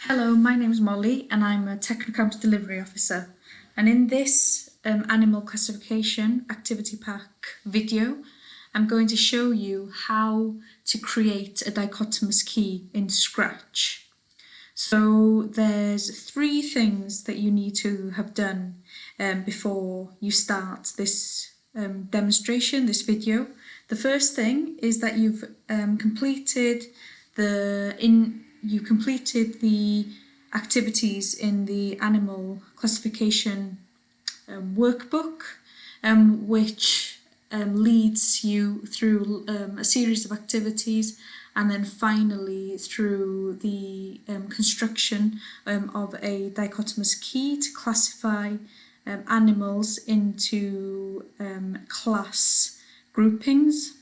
Hello, my name is Molly and I'm a Technocamps Delivery Officer. And in this animal classification activity pack video, I'm going to show you how to create a dichotomous key in Scratch. So there's 3 things that you need to have done before you start this demonstration, this video. The first thing is that you've completed the activities in the animal classification workbook, which leads you through a series of activities and then finally through the construction of a dichotomous key to classify animals into class groupings.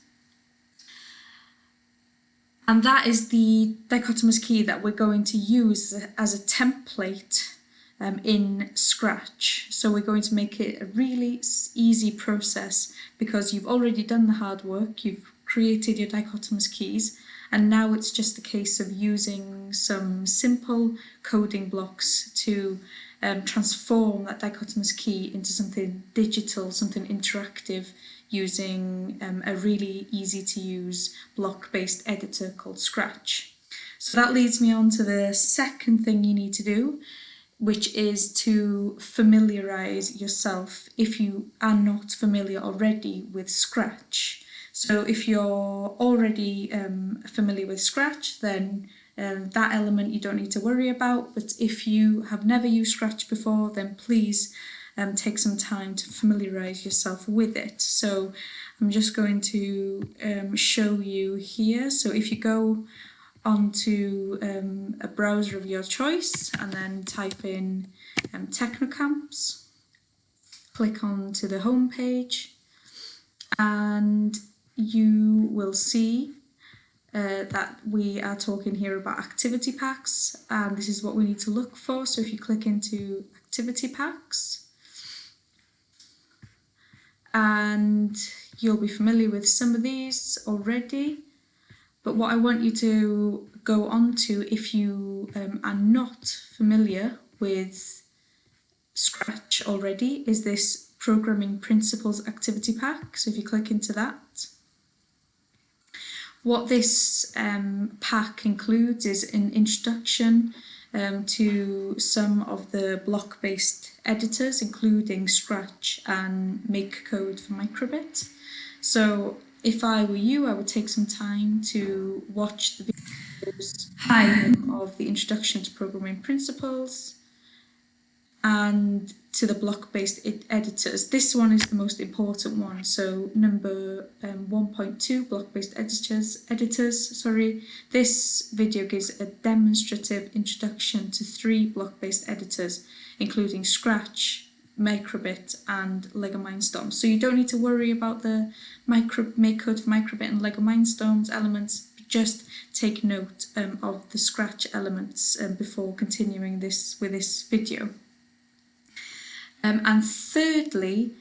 And that is the dichotomous key that we're going to use as a template in Scratch. So we're going to make it a really easy process because you've already done the hard work, you've created your dichotomous keys, and now it's just a case of using some simple coding blocks to transform that dichotomous key into something digital, something interactive, using a really easy to use block-based editor called Scratch. So that leads me on to the second thing you need to do, which is to familiarize yourself if you are not familiar already with Scratch. So if you're already familiar with Scratch, then that element you don't need to worry about. But if you have never used Scratch before, then please take some time to familiarize yourself with it. So I'm just going to show you here. So if you go onto a browser of your choice and then type in Technocamps, click on to the home page, and you will see that we are talking here about activity packs, and this is what we need to look for. So if you click into activity packs, and you'll be familiar with some of these already, but what I want you to go on to, if you are not familiar with Scratch already, is this Programming Principles activity pack. So if you click into that, what this pack includes is an introduction to some of the block-based editors, including Scratch and MakeCode for Microbit. So if I were you, I would take some time to watch the videos of the introduction to programming principles and to the block-based editors. This one is the most important one. So number 1.2, block-based editors. This video gives a demonstrative introduction to 3 block-based editors, including Scratch, Microbit and Lego Mindstorms. So you don't need to worry about the MakeCode for Microbit and Lego Mindstorms elements. Just take note of the Scratch elements before continuing with this video. And thirdly,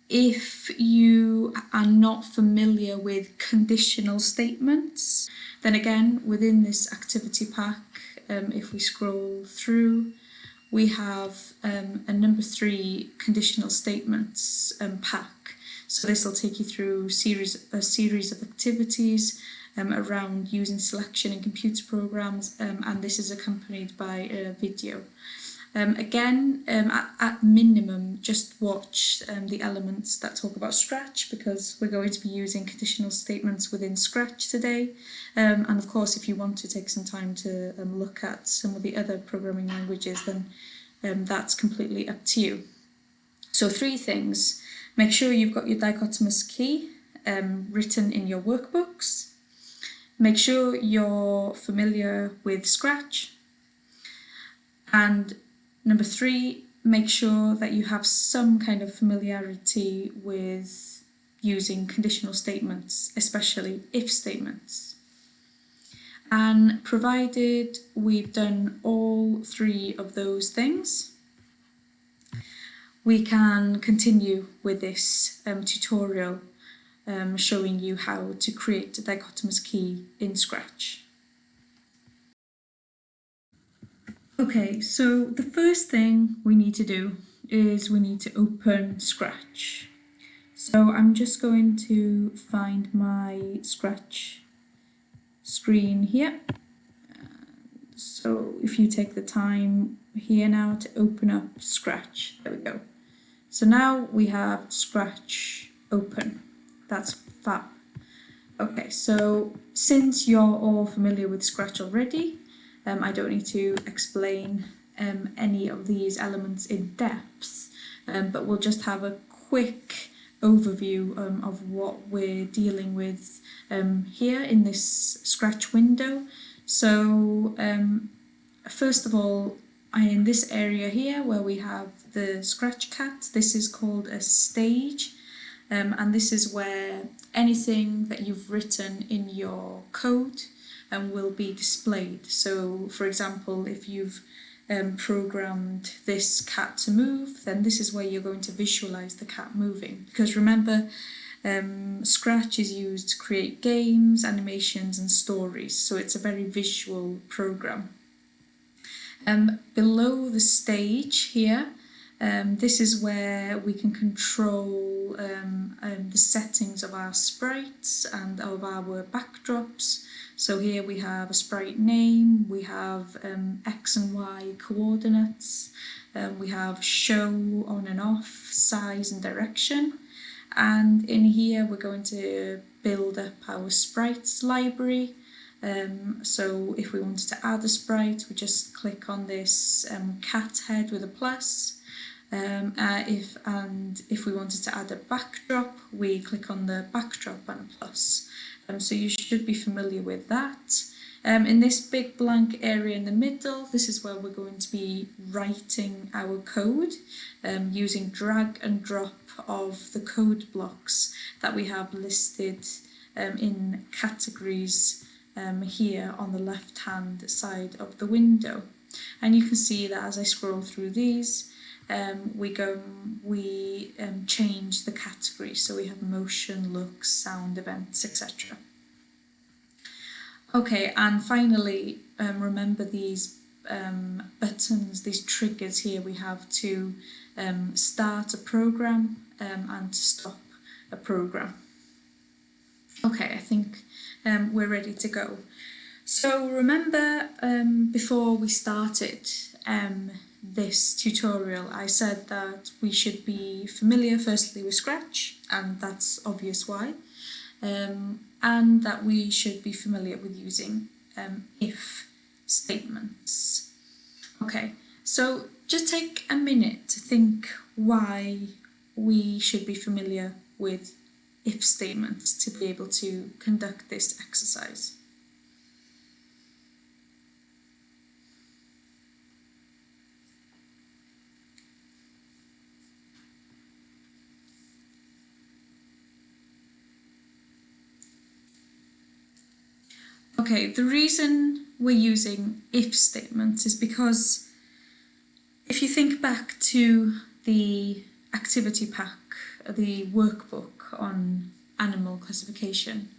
if you are not familiar with conditional statements, then again, within this activity pack, if we scroll through, we have a number 3 conditional statements pack. So this will take you through a series of activities around using selection in computer programs, and this is accompanied by a video. Again, at minimum, just watch the elements that talk about Scratch, because we're going to be using conditional statements within Scratch today. And of course, if you want to take some time to look at some of the other programming languages, then that's completely up to you. So 3 things. Make sure you've got your dichotomous key written in your workbooks. Make sure you're familiar with Scratch. And number 3, make sure that you have some kind of familiarity with using conditional statements, especially if statements. And provided we've done all 3 of those things, we can continue with this tutorial showing you how to create a dichotomous key in Scratch. Okay, so the first thing we need to do is we need to open Scratch. So I'm just going to find my Scratch screen here. So if you take the time here now to open up Scratch, there we go. So now we have Scratch open. That's fab. Okay, so since you're all familiar with Scratch already, I don't need to explain any of these elements in depth, but we'll just have a quick overview of what we're dealing with here in this Scratch window. So first of all, in this area here where we have the Scratch cat, this is called a stage. And this is where anything that you've written in your code will be displayed. So for example, if you've programmed this cat to move, then this is where you're going to visualize the cat moving. Because remember, Scratch is used to create games, animations and stories, so it's a very visual program. Below the stage here, this is where we can control the settings of our sprites and of our backdrops. So here we have a sprite name, we have X and Y coordinates, we have show on and off, size and direction. And in here we're going to build up our sprites library. So if we wanted to add a sprite, we just click on this cat head with a plus. If we wanted to add a backdrop, we click on the backdrop and a plus. So you should be familiar with that. In this big blank area in the middle, this is where we're going to be writing our code using drag and drop of the code blocks that we have listed in categories here on the left hand side of the window. And you can see that as I scroll through these, we change the category, so we have motion, looks, sound, events, etc. Okay, and finally, remember these buttons, these triggers here we have to start a program and to stop a program. Okay, I think we're ready to go. So remember, before we started this tutorial, I said that we should be familiar firstly with Scratch, and that's obvious why, and that we should be familiar with using if statements. Okay, so just take a minute to think why we should be familiar with if statements to be able to conduct this exercise. Okay, the reason we're using if statements is because if you think back to the activity pack, the workbook on animal classification,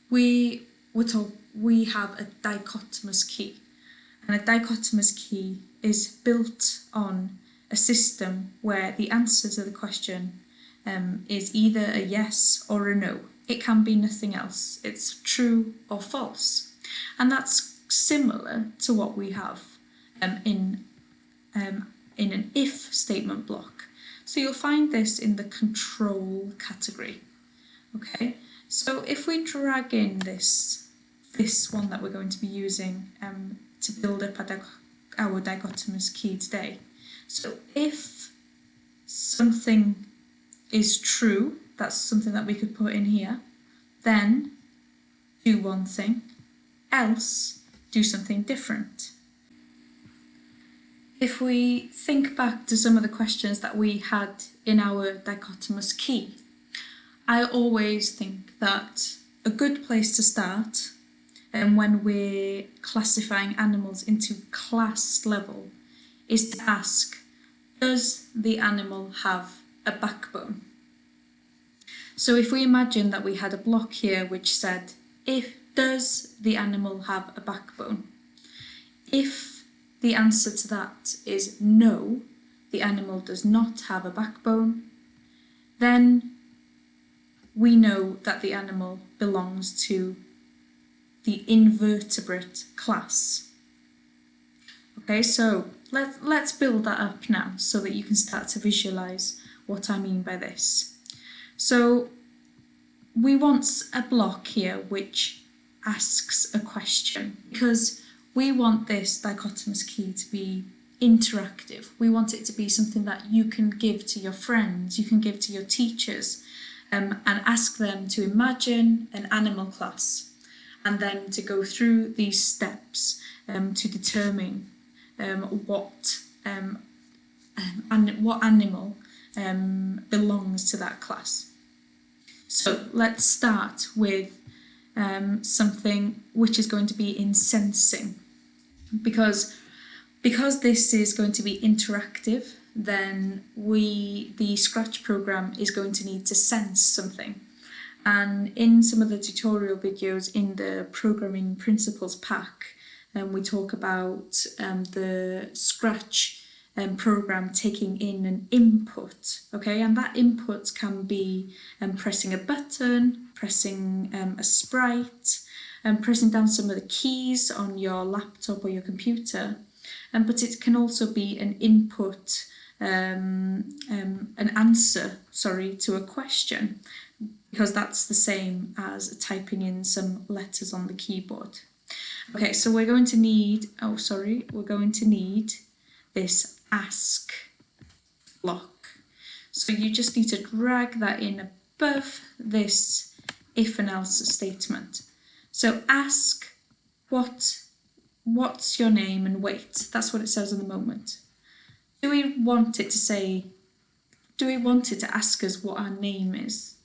we were told we have a dichotomous key. And a dichotomous key is built on a system where the answer to the question is either a yes or a no. It can be nothing else. It's true or false. And that's similar to what we have in an if statement block. So you'll find this in the control category. Okay, so if we drag in this one that we're going to be using to build up our dichotomous key today. So if something is true, that's something that we could put in here, then do one thing, else do something different. If we think back to some of the questions that we had in our dichotomous key, I always think that a good place to start when we're classifying animals into class level is to ask, does the animal have a backbone? So if we imagine that we had a block here which said, does the animal have a backbone? If the answer to that is no, the animal does not have a backbone, then we know that the animal belongs to the invertebrate class. Okay, so let's build that up now so that you can start to visualize what I mean by this. So we want a block here which asks a question, because we want this dichotomous key to be interactive. We want it to be something that you can give to your friends, you can give to your teachers, and ask them to imagine an animal class, and then to go through these steps to determine what animal belongs to that class. So let's start with something which is going to be in sensing, because this is going to be interactive, then the Scratch program is going to need to sense something. And in some of the tutorial videos in the Programming Principles pack, we talk about the Scratch program taking in an input, okay, and that input can be pressing a button, pressing a sprite, pressing down some of the keys on your laptop or your computer, but it can also be an input, an answer, to a question, because that's the same as typing in some letters on the keyboard. Okay, so we're going to need, this ask block. So you just need to drag that in above this if and else statement. So ask what's your name and wait. That's what it says at the moment. Do we want it to ask us what our name is?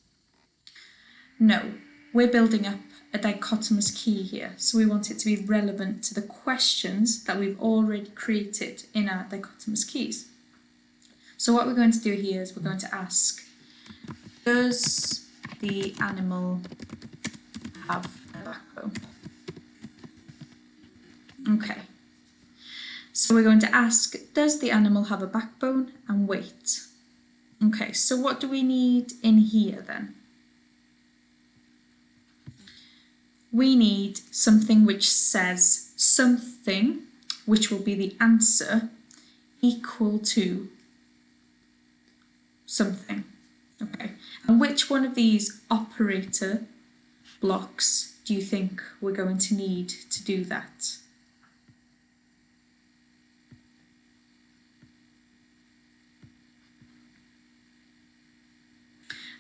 No, we're building up a dichotomous key here, so we want it to be relevant to the questions that we've already created in our dichotomous keys. So what we're going to do here is we're going to ask, does the animal have a backbone? Okay, so we're going to ask, does the animal have a backbone, and wait. Okay, so what do we need in here then? We need something which says something, which will be the answer, equal to something. Okay, and which one of these operator blocks do you think we're going to need to do that?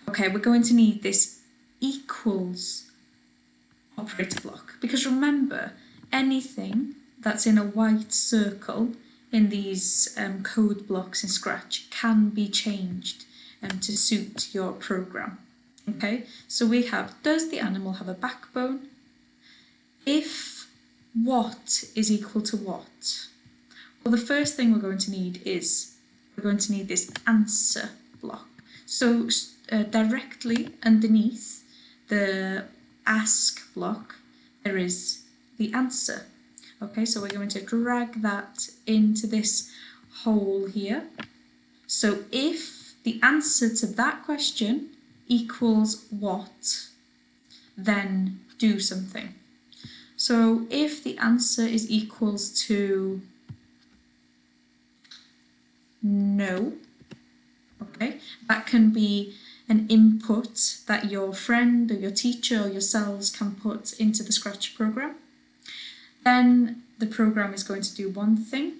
Okay, we're going to need this equals operator block, because remember, anything that's in a white circle in these code blocks in Scratch can be changed to suit your program. Okay, so we have, does the animal have a backbone? If what is equal to what? Well, the first thing we're going to need is, we're going to need this answer block. So directly underneath the ask block, there is the answer. Okay, so we're going to drag that into this hole here. So if the answer to that question equals what, then do something. So if the answer is equals to no, okay, that can be an input that your friend or your teacher or yourselves can put into the Scratch program. Then the program is going to do one thing,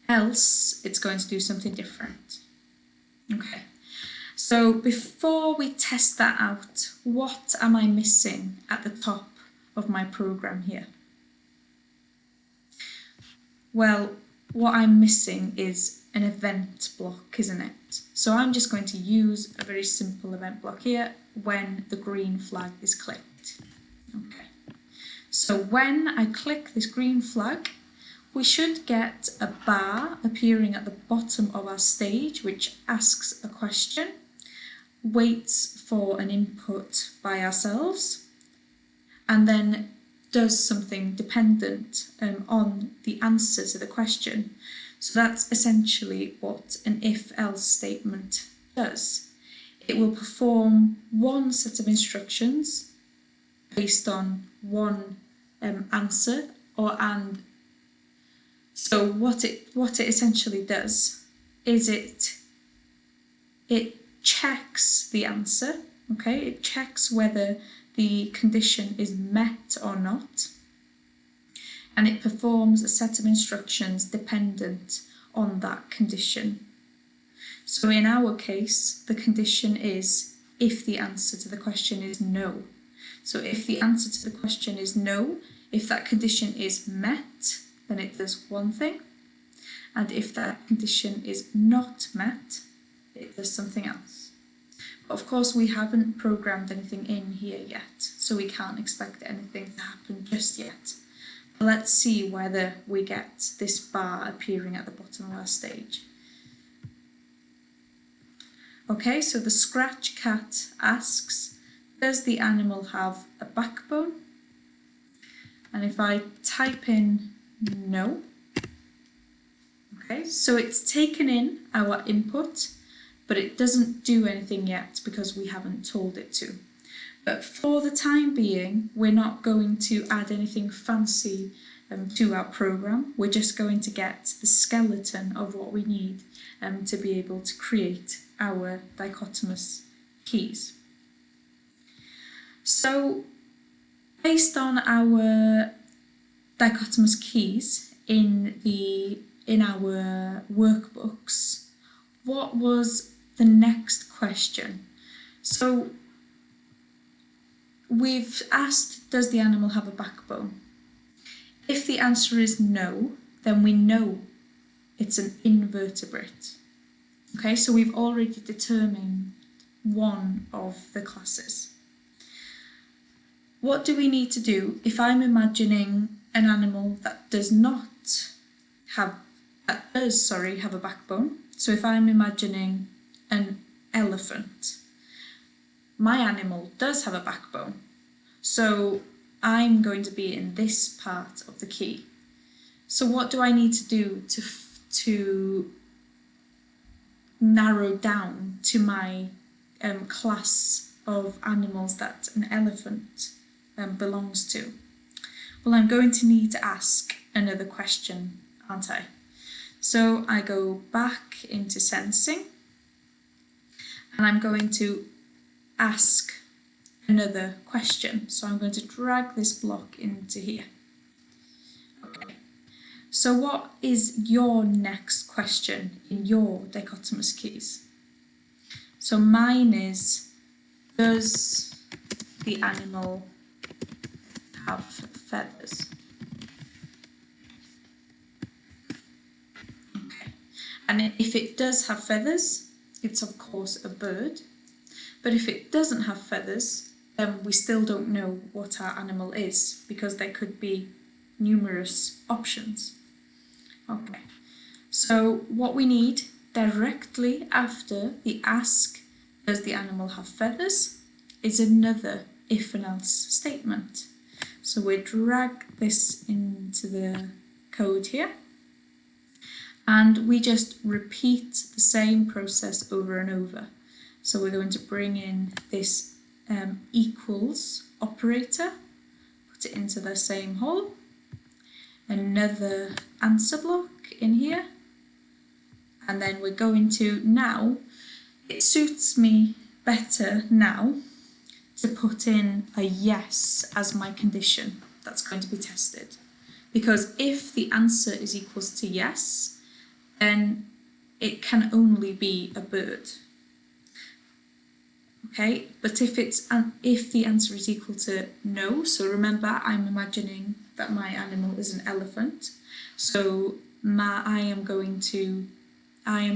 else it's going to do something different. Okay, so before we test that out, what am I missing at the top of my program here? Well, what I'm missing is an event block, isn't it? So I'm just going to use a very simple event block here when the green flag is clicked. Okay, so when I click this green flag, we should get a bar appearing at the bottom of our stage which asks a question, waits for an input by ourselves, and then does something dependent on the answer to the question. So that's essentially what an if-else statement does. It will perform one set of instructions based on one answer and so what it essentially does is it checks the answer, okay? It checks whether the condition is met or not, and it performs a set of instructions dependent on that condition. So in our case, the condition is if the answer to the question is no. So if the answer to the question is no, if that condition is met, then it does one thing. And if that condition is not met, it does something else. But of course, we haven't programmed anything in here yet, so we can't expect anything to happen just yet. But let's see whether we get this bar appearing at the bottom of our stage. Okay, so the scratch cat asks, does the animal have a backbone? And if I type in no, okay, so it's taken in our input, but it doesn't do anything yet because we haven't told it to. But for the time being, we're not going to add anything fancy to our program. We're just going to get the skeleton of what we need to be able to create our dichotomous keys. So based on our dichotomous keys in our workbooks, what was the next question? So we've asked, does the animal have a backbone? If the answer is no, then we know it's an invertebrate. Okay, so we've already determined one of the classes. What do we need to do if I'm imagining an animal that does have a backbone? So if I'm imagining an elephant, my animal does have a backbone. So I'm going to be in this part of the key. So what do I need to do to narrow down to my class of animals that an elephant belongs to? Well, I'm going to need to ask another question, aren't I? So I go back into sensing, and I'm going to ask another question. So I'm going to drag this block into here. Okay. So what is your next question in your dichotomous keys? So mine is, does the animal have feathers? Okay. And if it does have feathers, it's of course a bird. But if it doesn't have feathers, then we still don't know what our animal is, because there could be numerous options. Okay, so what we need directly after the ask, does the animal have feathers, is another if and else statement. So we drag this into the code here, and we just repeat the same process over and over. So we're going to bring in this equals operator, put it into the same hole, another answer block in here, and then we're going to, now it suits me better now to put in a yes as my condition that's going to be tested, because if the answer is equals to yes, then it can only be a bird. Okay, but if the answer is equal to no, so remember I'm imagining that my animal is an elephant, so I am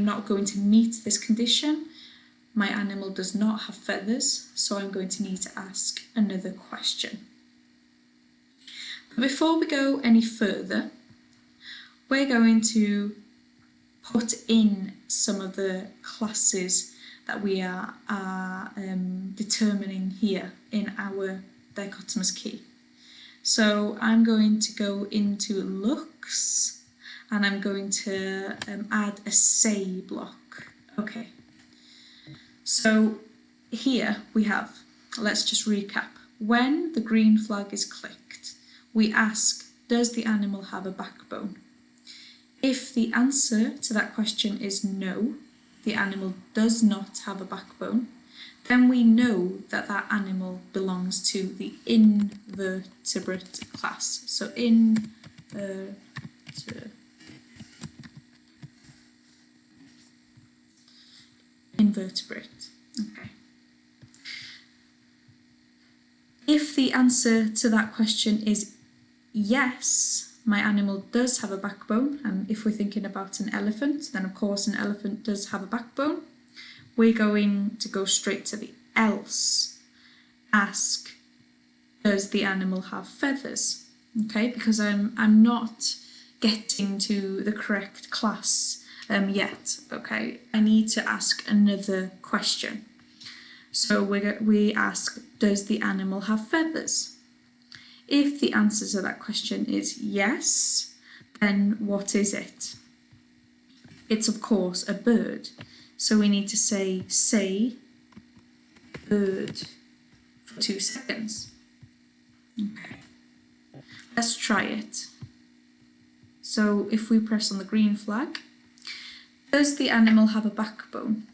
not going to meet this condition. My animal does not have feathers, so I'm going to need to ask another question. But before we go any further, we're going to put in some of the classes that we are determining here in our dichotomous key. So I'm going to go into looks and I'm going to add a say block. Okay, so here we have, let's just recap. When the green flag is clicked, we ask, does the animal have a backbone? If the answer to that question is no, the animal does not have a backbone, then we know that that animal belongs to the invertebrate class. So invertebrate. Okay. If the answer to that question is yes, my animal does have a backbone, and if we're thinking about an elephant, then of course an elephant does have a backbone, we're going to go straight to the else. Ask, does the animal have feathers? Okay, because I'm not getting to the correct class yet. Okay, I need to ask another question. So we ask, does the animal have feathers? If the answer to that question is yes, then what is it? It's of course a bird. So we need to say bird for 2 seconds. Okay. Let's try it. So if we press on the green flag, does the animal have a backbone?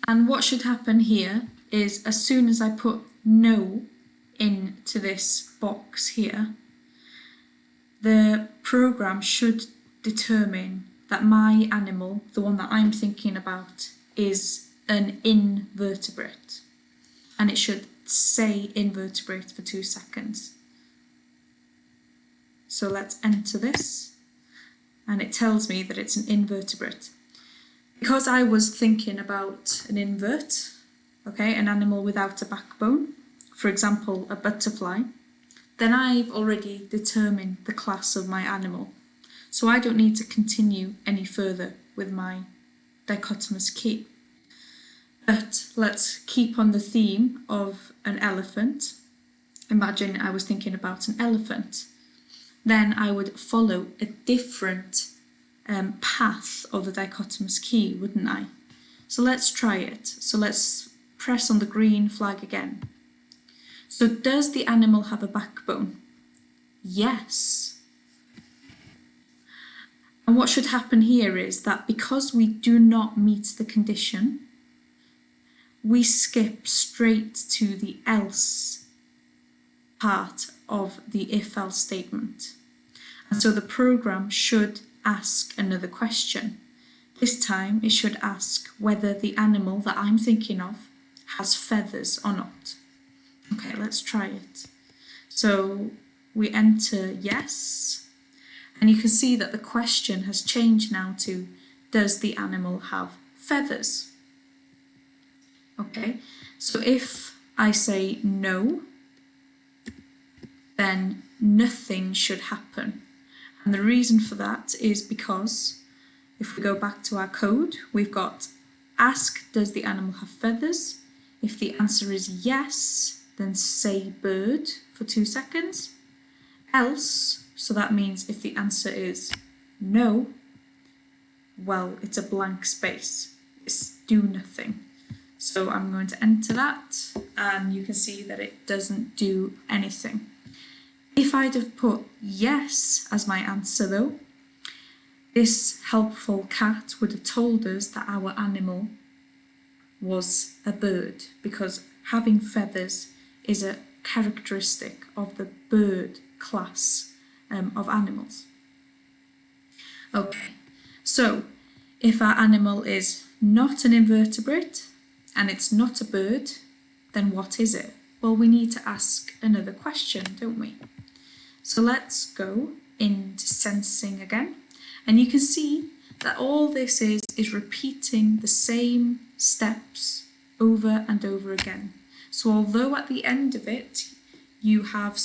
And what should happen here is as soon as I put no into this box here, the program should determine that my animal, the one that I'm thinking about, is an invertebrate. And it should say invertebrate for 2 seconds. So let's enter this, and it tells me that it's an invertebrate. Because I was thinking about an invert, okay, an animal without a backbone, for example, a butterfly, then I've already determined the class of my animal. So I don't need to continue any further with my dichotomous key. But let's keep on the theme of an elephant. Imagine I was thinking about an elephant. Then I would follow a different path of the dichotomous key, wouldn't I? So let's try it. So let's press on the green flag again. So does the animal have a backbone? Yes. And what should happen here is that because we do not meet the condition, we skip straight to the else part of the if-else statement. And so the program should ask another question. This time it should ask whether the animal that I'm thinking of has feathers or not. Okay, let's try it. So we enter yes, and you can see that the question has changed now to, does the animal have feathers? Okay, so if I say no, then nothing should happen. And the reason for that is because if we go back to our code, we've got ask, does the animal have feathers? If the answer is yes, then say bird for 2 seconds. Else, so that means if the answer is no, well, it's a blank space. It's do nothing. So I'm going to enter that, and you can see that it doesn't do anything. If I'd have put yes as my answer though, this helpful cat would have told us that our animal was a bird, because having feathers is a characteristic of the bird class of animals. Okay, so if our animal is not an invertebrate and it's not a bird, then what is it? Well, we need to ask another question, don't we? So let's go into sensing again, and you can see that all this is repeating the same steps over and over again. So although at the end of it you have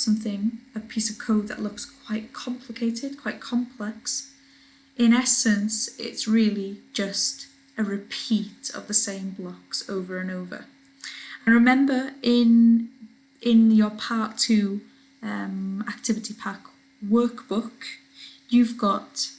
a piece of code that looks quite complicated, quite complex, in essence it's really just a repeat of the same blocks over and over. And remember in your part 2 activity pack workbook, you've got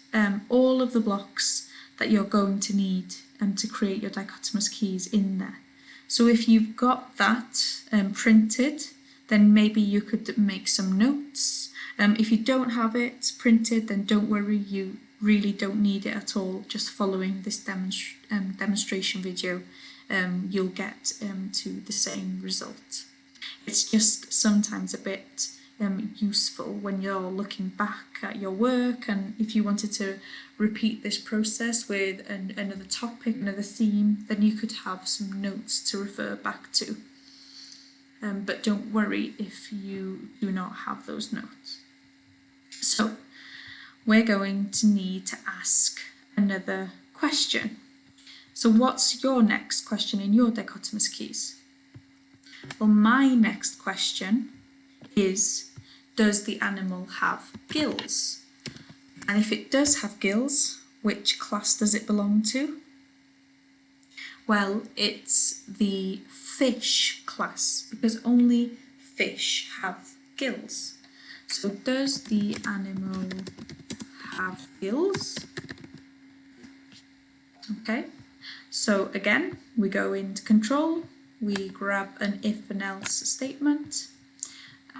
all of the blocks that you're going to need to create your dichotomous keys in there. So if you've got that printed, then maybe you could make some notes. If you don't have it printed, then don't worry, you really don't need it at all. Just following this demonstration video, you'll get to the same result. It's just sometimes a bit useful when you're looking back at your work, and if you wanted to repeat this process with another topic, another theme, then you could have some notes to refer back to. But don't worry if you do not have those notes. So we're going to need to ask another question. So what's your next question in your dichotomous keys? Well, my next question is, does the animal have gills? And if it does have gills, which class does it belong to? Well, it's the fish class, because only fish have gills. So does the animal have gills? Okay, so again, we go into control, we grab an if and else statement,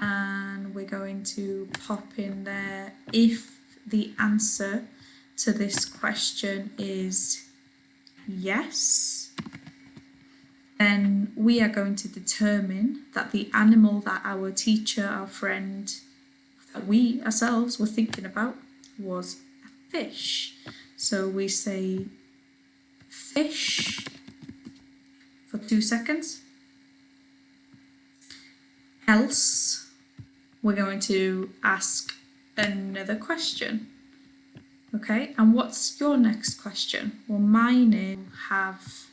and we're going to pop in there if the answer to this question is yes, then we are going to determine that the animal that our teacher, our friend, that we ourselves were thinking about was a fish. So we say fish for 2 seconds. Else, we're going to ask another question. Okay, and what's your next question? Well, mine is have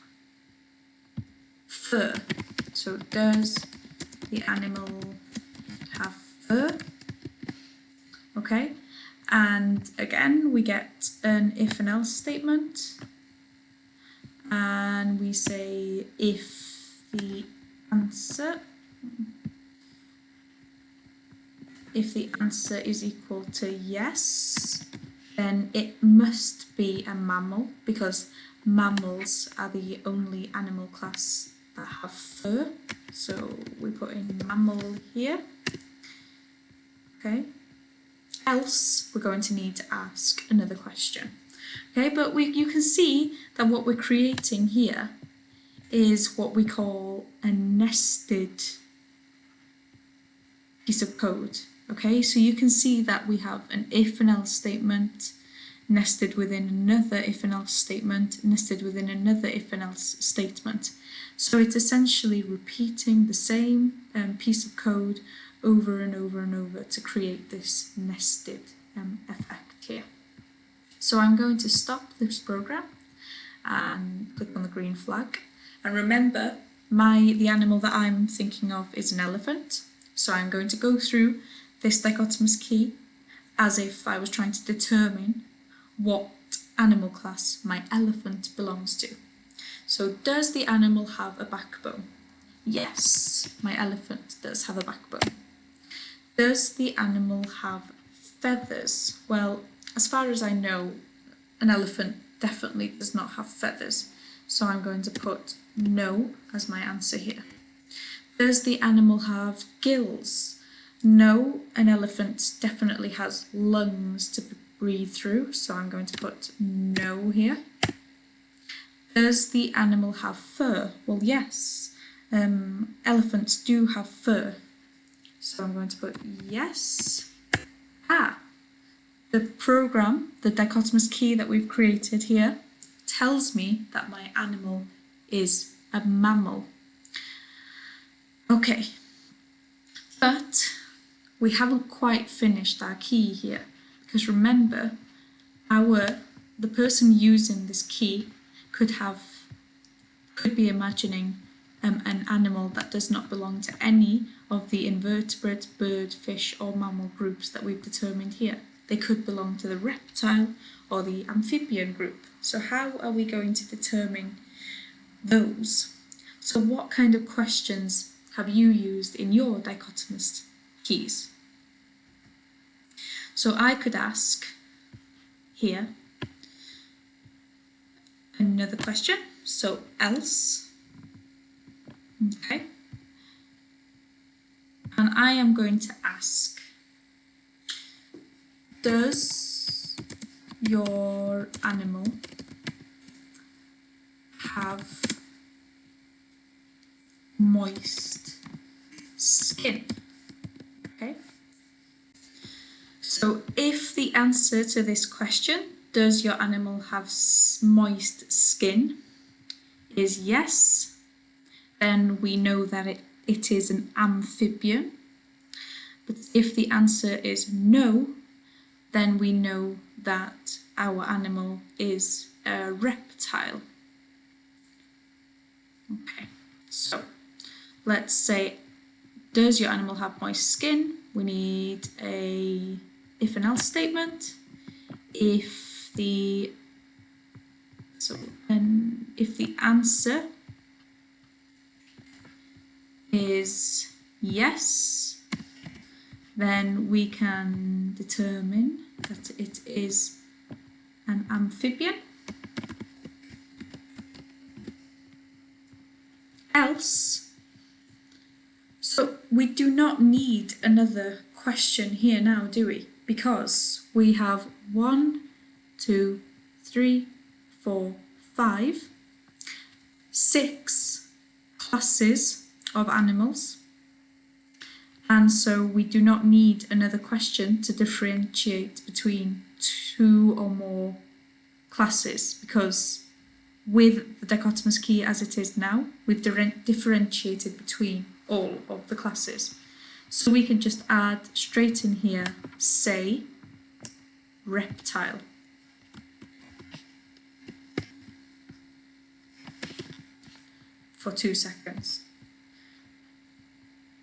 fur. So does the animal have fur? Okay, and again we get an if and else statement, and we say if the answer is equal to yes, then it must be a mammal, because mammals are the only animal class that have fur. So we put in mammal here. Okay. Else, we're going to need to ask another question. Okay, but you can see that what we're creating here is what we call a nested piece of code. Okay, so you can see that we have an if and else statement nested within another if and else statement, nested within another if and else statement. So it's essentially repeating the same piece of code over and over and over to create this nested effect here. So I'm going to stop this program and click on the green flag. And remember, the animal that I'm thinking of is an elephant. So I'm going to go through this dichotomous key as if I was trying to determine what animal class my elephant belongs to. So does the animal have a backbone? Yes, my elephant does have a backbone. Does the animal have feathers? Well, as far as I know, an elephant definitely does not have feathers. So I'm going to put no as my answer here. Does the animal have gills? No, an elephant definitely has lungs to breathe through, so I'm going to put no here. Does the animal have fur? Well, yes, elephants do have fur, so I'm going to put yes. The program, the dichotomous key that we've created here, tells me that my animal is a mammal. Okay, but we haven't quite finished our key here, because remember, the person using this key could be imagining an animal that does not belong to any of the invertebrate, bird, fish or mammal groups that we've determined here. They could belong to the reptile or the amphibian group. So how are we going to determine those? So what kind of questions have you used in your dichotomous keys? So I could ask here another question, so else, okay, and I am going to ask, does your animal have moist skin? Okay. So if the answer to this question, does your animal have moist skin, is yes, then we know that it is an amphibian. But if the answer is no, then we know that our animal is a reptile. Okay, so let's say, does your animal have moist skin? We need a if and else statement. If the answer is yes, then we can determine that it is an amphibian. Else, so we do not need another question here now, do we? Because we have 1, 2, 3, 4, 5, 6 classes of animals, and so we do not need another question to differentiate between 2 or more classes, because with the dichotomous key as it is now, we've differentiated between all of the classes. So we can just add straight in here, say, reptile. For 2 seconds.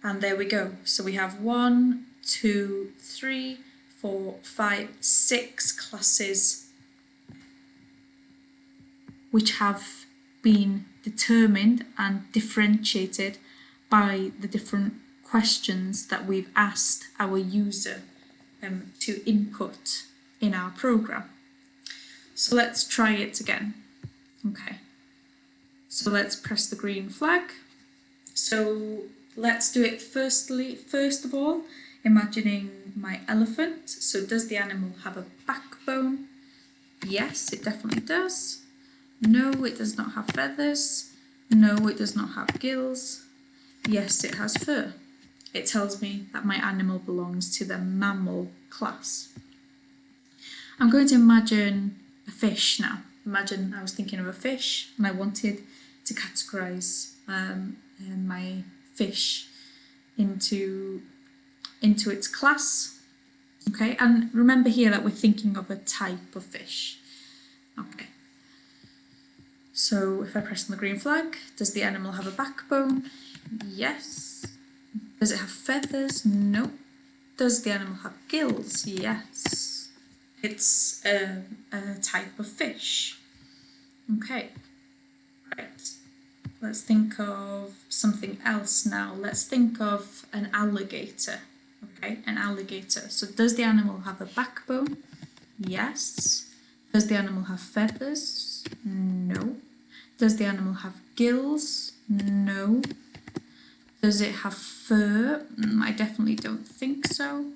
And there we go. So we have 1, 2, 3, 4, 5, 6 classes which have been determined and differentiated by the different questions that we've asked our user to input in our program. So let's try it again. Okay. So let's press the green flag. So let's do it first of all, imagining my elephant. So does the animal have a backbone? Yes, it definitely does. No, it does not have feathers. No, it does not have gills. Yes, it has fur. It tells me that my animal belongs to the mammal class. I'm going to imagine a fish now. Imagine I was thinking of a fish and I wanted to categorize my fish into its class. Okay, and remember here that we're thinking of a type of fish. Okay. So if I press on the green flag, does the animal have a backbone? Yes. Does it have feathers? No. Does the animal have gills? Yes. It's a type of fish. Okay. Right. Let's think of something else now. Let's think of an alligator. Okay, an alligator. So does the animal have a backbone? Yes. Does the animal have feathers? No. Does the animal have gills? No. Does it have fur? I definitely don't think so.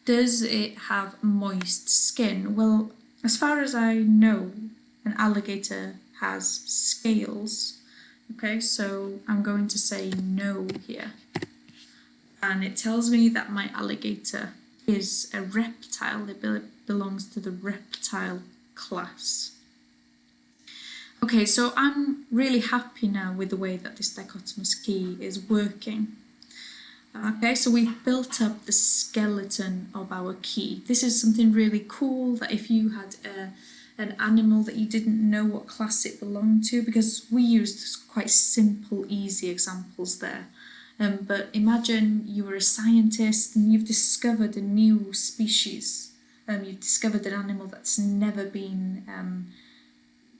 Does it have moist skin? Well, as far as I know, an alligator has scales. Okay, so I'm going to say no here. And it tells me that my alligator is a reptile. It belongs to the reptile class. Okay, so I'm really happy now with the way that this dichotomous key is working. Okay, so we've built up the skeleton of our key. This is something really cool that if you had an animal that you didn't know what class it belonged to, because we used quite simple, easy examples there. But imagine you were a scientist and you've discovered a new species. You've discovered an animal that's never been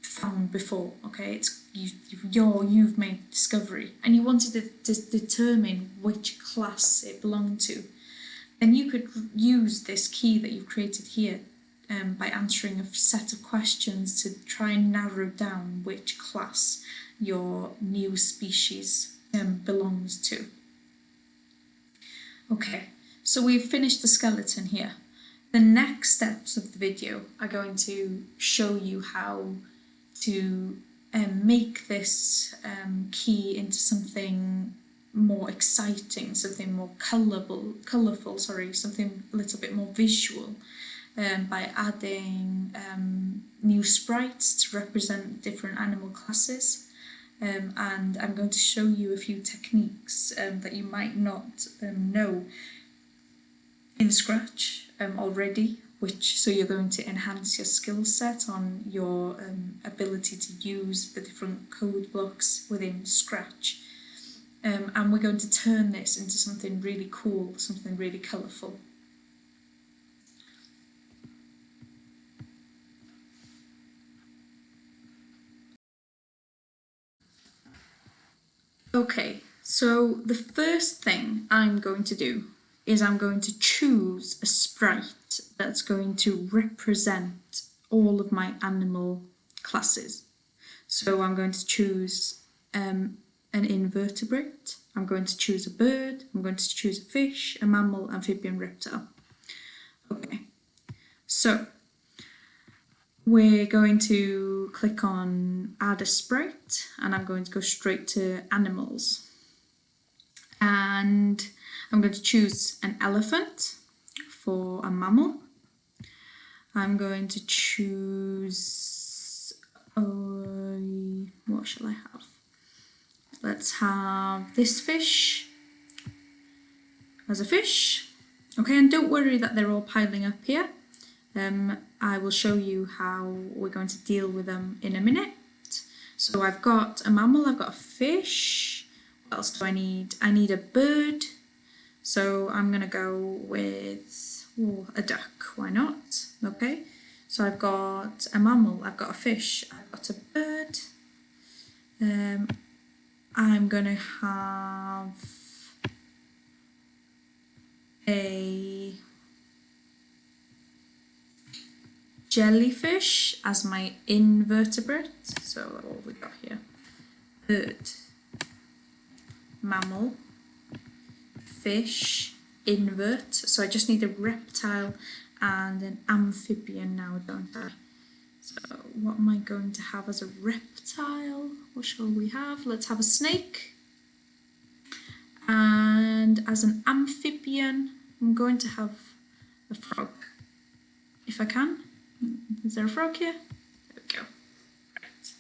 found before. Okay, you've made discovery, and you wanted to determine which class it belonged to. And you could use this key that you've created here by answering a set of questions to try and narrow down which class your new species belongs to. Okay, so we've finished the skeleton here. The next steps of the video are going to show you how to make this key into something more exciting, something more colourful, something a little bit more visual, by adding new sprites to represent different animal classes. And I'm going to show you a few techniques that you might not know in Scratch already, so you're going to enhance your skill set on your ability to use the different code blocks within Scratch. And we're going to turn this into something really cool, something really colourful. Okay, so the first thing I'm going to do is I'm going to choose a sprite that's going to represent all of my animal classes. So I'm going to choose an invertebrate, I'm going to choose a bird, I'm going to choose a fish, a mammal, amphibian, reptile. Okay, so we're going to click on add a sprite and I'm going to go straight to animals. And I'm going to choose an elephant for a mammal. I'm going to choose, what shall I have? Let's have this fish as a fish. Okay, and don't worry that they're all piling up here. I will show you how we're going to deal with them in a minute. So I've got a mammal, I've got a fish. What else do I need? I need a bird. So I'm going to go with a duck, why not? Okay, so I've got a mammal, I've got a fish, I've got a bird. I'm going to have a jellyfish as my invertebrate. So what have we got here? Bird, mammal, fish, invert. So I just need a reptile and an amphibian now, don't I? So what am I going to have as a reptile? What shall we have? Let's have a snake. And as an amphibian, I'm going to have a frog, if I can. Is there a frog here? There we go. Right.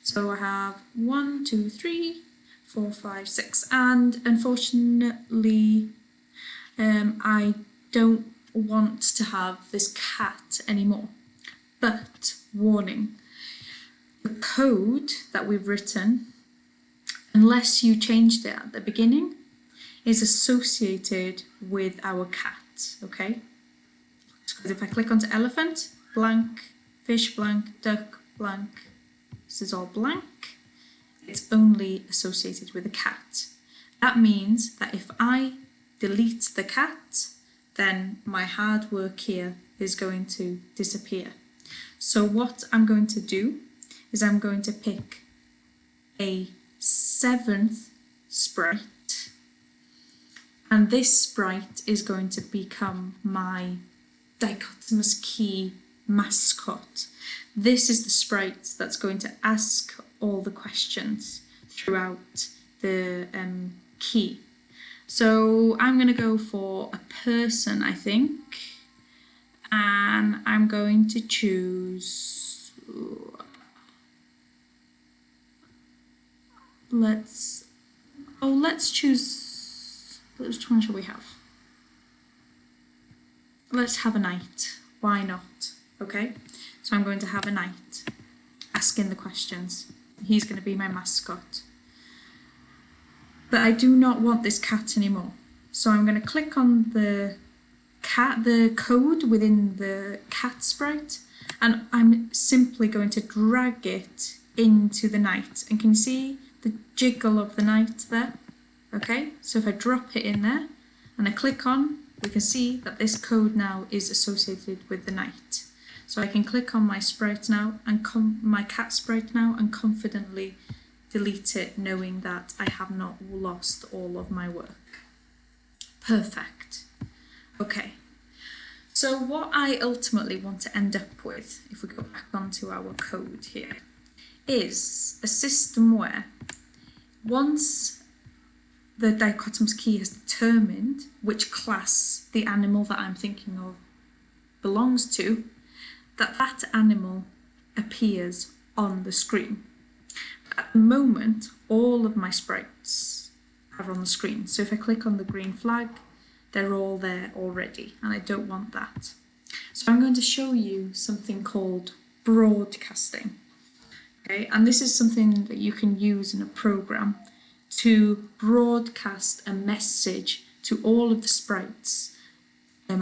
So I have 1, 2, 3, 4, 5, 6, and unfortunately I don't want to have this cat anymore. But warning, the code that we've written, unless you changed it at the beginning, is associated with our cat, okay? Because if I click onto elephant, blank, fish blank, duck blank, this is all blank, it's only associated with a cat. That means that if I delete the cat, then my hard work here is going to disappear. So what I'm going to do is I'm going to pick a 7th sprite, and this sprite is going to become my Dichomous Key mascot. This is the sprite that's going to ask all the questions throughout the key. So I'm going to go for a person, I think, and I'm going to choose, let's choose, which one shall we have? Let's have a knight, why not? Okay, so I'm going to have a knight asking the questions. He's going to be my mascot. But I do not want this cat anymore. So I'm going to click on the code within the cat sprite, and I'm simply going to drag it into the knight. And can you see the jiggle of the knight there? Okay, so if I drop it in there and I click on we can see that this code now is associated with the knight. So I can click on my sprite now and my cat sprite now and confidently delete it, knowing that I have not lost all of my work. Perfect. Okay. So what I ultimately want to end up with, if we go back onto our code here, is a system where once the dichotomous key has determined which class the animal that I'm thinking of belongs to, that animal appears on the screen. At the moment, all of my sprites are on the screen. So if I click on the green flag, they're all there already, and I don't want that. So I'm going to show you something called broadcasting. Okay, and this is something that you can use in a program to broadcast a message to all of the sprites,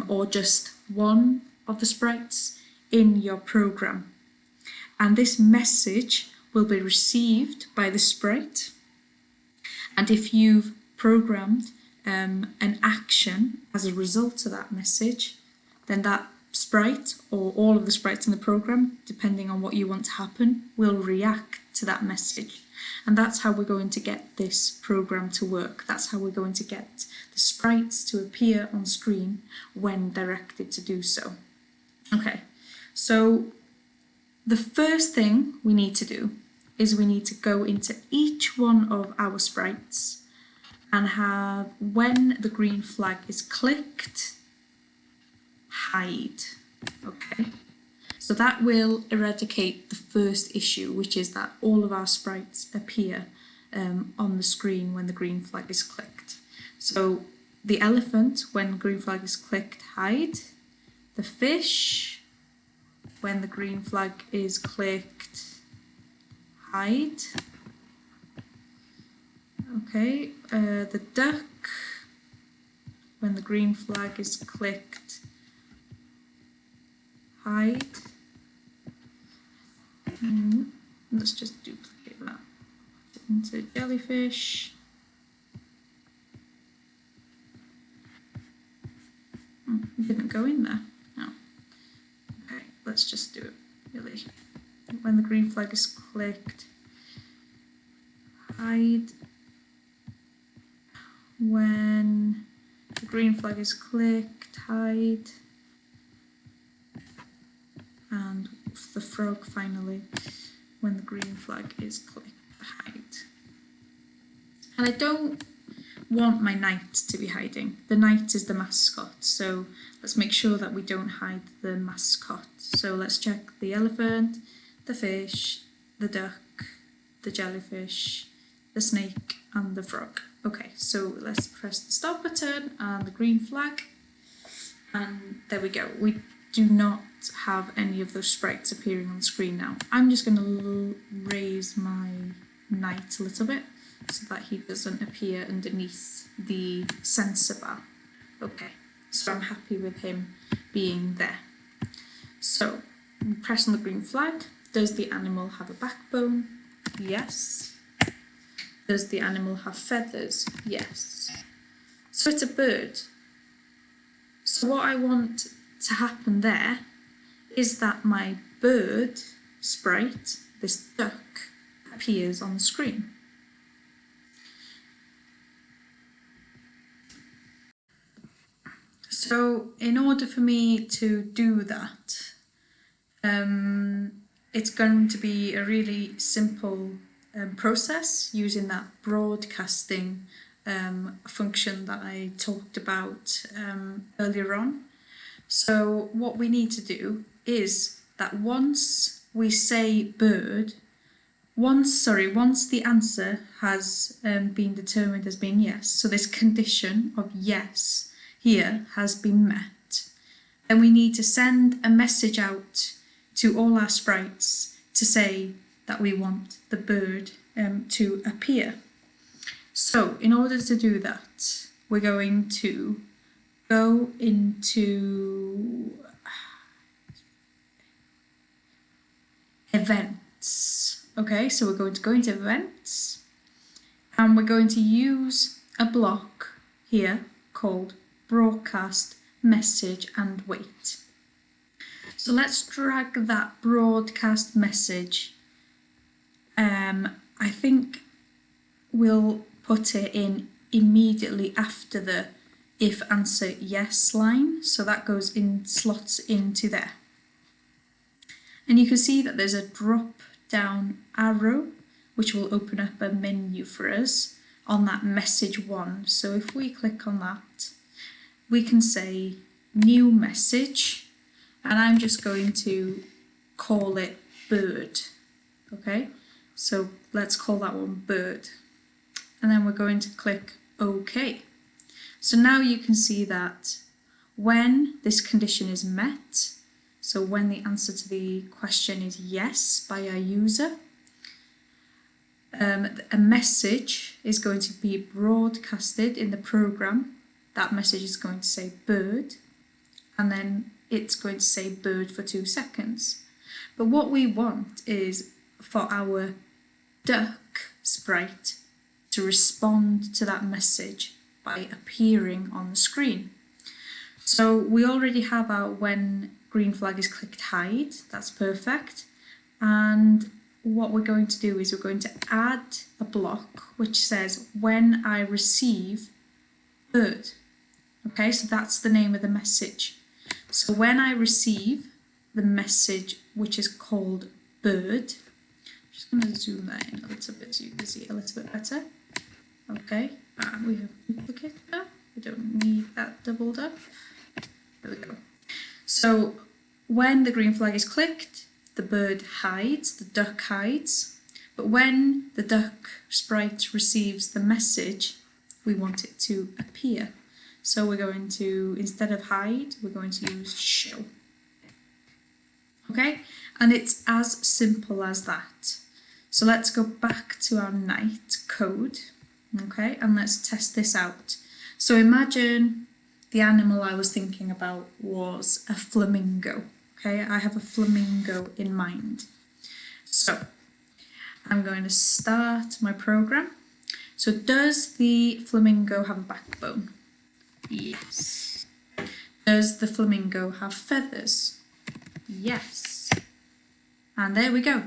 or just one of the sprites in your program. And this message will be received by the sprite, and if you've programmed an action as a result of that message, then that sprite, or all of the sprites in the program, depending on what you want to happen, will react to that message. And that's how we're going to get this program to work. That's how we're going to get the sprites to appear on screen when directed to do so. Okay, so the first thing we need to do is we need to go into each one of our sprites and have, when the green flag is clicked, hide. Okay, so that will eradicate the first issue, which is that all of our sprites appear on the screen when the green flag is clicked. So the elephant, when green flag is clicked, hide. The fish, when the green flag is clicked, hide. Okay, the duck, when the green flag is clicked, hide. Let's just duplicate that into jellyfish. It didn't go in there. No. Okay, let's just do it really. When the green flag is clicked, hide. When the green flag is clicked, hide. And the frog, finally, when the green flag is clicked, hide. And I don't want my knight to be hiding. The knight is the mascot, so let's make sure that we don't hide the mascot. So let's check the elephant, the fish, the duck, the jellyfish, the snake, and the frog. Okay, so let's press the stop button and the green flag, and there we go. We do not have any of those sprites appearing on the screen now. I'm just going to raise my knight a little bit so that he doesn't appear underneath the sensor bar. Okay, so I'm happy with him being there. So, press on the green flag. Does the animal have a backbone? Yes. Does the animal have feathers? Yes. So it's a bird. So what I want to happen there is that my bird sprite, this duck, appears on the screen. So in order for me to do that, it's going to be a really simple process using that broadcasting function that I talked about earlier on. So what we need to do is that once we say bird, once the answer has been determined as being yes, so this condition of yes here has been met, then we need to send a message out to all our sprites to say that we want the bird to appear. So in order to do that, we're going to go into events. Okay, so we're going to go into events and we're going to use a block here called broadcast, message and wait. So let's drag that broadcast message. I think we'll put it in immediately after the if answer yes line. So that goes in, slots into there. And you can see that there's a drop down arrow which will open up a menu for us on that message 1. So if we click on that, we can say new message, and I'm just going to call it bird. Okay, so let's call that one bird, and then we're going to click OK. So now you can see that when this condition is met, so when the answer to the question is yes by our user, a message is going to be broadcasted in the program. That message is going to say bird, and then it's going to say bird for 2 seconds. But what we want is for our duck sprite to respond to that message by appearing on the screen. So we already have our when green flag is clicked hide, that's perfect. And what we're going to do is we're going to add a block which says when I receive bird. Okay, so that's the name of the message. So when I receive the message which is called bird, I'm just going to zoom that in a little bit so you can see it a little bit better. Okay, and we have duplicate there. We don't need that doubled up. There we go. So when the green flag is clicked, the bird hides, the duck hides, but when the duck sprite receives the message, we want it to appear. So we're going to, instead of hide, we're going to use show. Okay, and it's as simple as that. So let's go back to our night code, okay, and let's test this out. So imagine the animal I was thinking about was a flamingo. Okay, I have a flamingo in mind. So I'm going to start my program. So does the flamingo have a backbone? Yes. Does the flamingo have feathers? Yes. And there we go.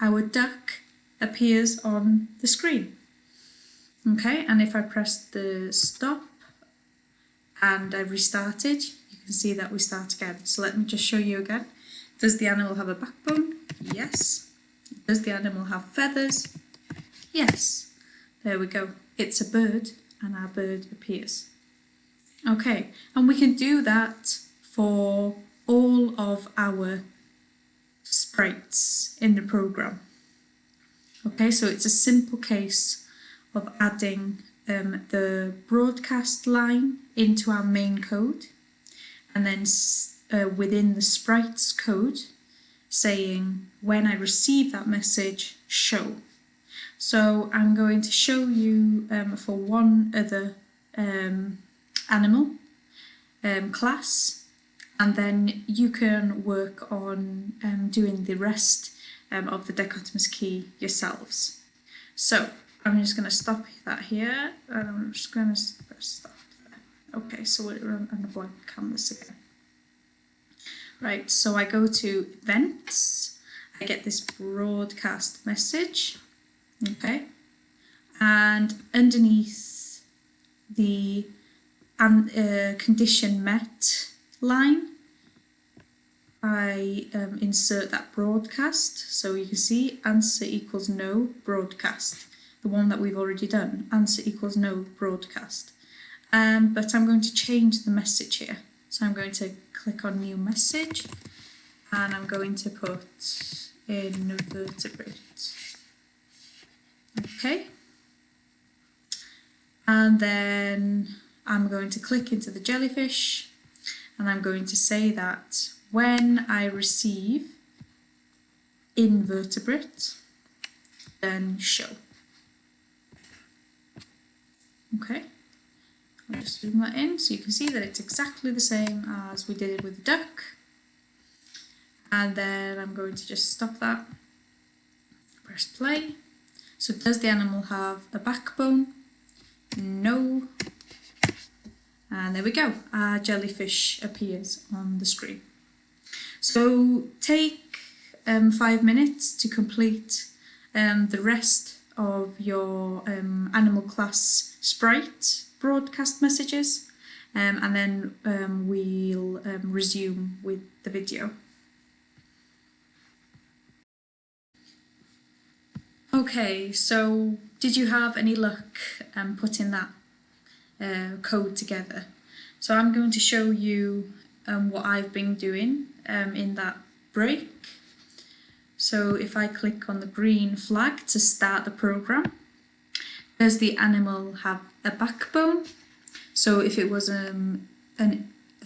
Our duck appears on the screen. Okay, and if I press the stop and I restarted, you can see that we start again. So let me just show you again. Does the animal have a backbone? Yes. Does the animal have feathers? Yes. There we go. It's a bird and our bird appears. Okay, and we can do that for all of our sprites in the program. Okay, so it's a simple case of adding the broadcast line into our main code, and then within the sprites code saying when I receive that message, show. So I'm going to show you for one other animal class, and then you can work on doing the rest of the Dichomous Key yourselves. So I'm just going to stop that here, and I'm just going to press stop there. Okay, so we're on a blank canvas again. Right, so I go to events, I get this broadcast message, okay, and underneath the condition met line, I insert that broadcast. So you can see answer equals no broadcast, the one that we've already done, answer equals no broadcast. But I'm going to change the message here. So I'm going to click on new message, and I'm going to put in vertebrate. Okay. And then I'm going to click into the jellyfish, and I'm going to say that when I receive invertebrate, then show. Okay, I'll just zoom that in so you can see that it's exactly the same as we did it with the duck. And then I'm going to just stop that, press play. So does the animal have a backbone? No. And there we go, our jellyfish appears on the screen. So take 5 minutes to complete the rest of your animal class Sprite broadcast messages, and then we'll resume with the video. Okay, so did you have any luck putting that code together? So I'm going to show you what I've been doing in that break. So if I click on the green flag to start the program, does the animal have a backbone? So if it was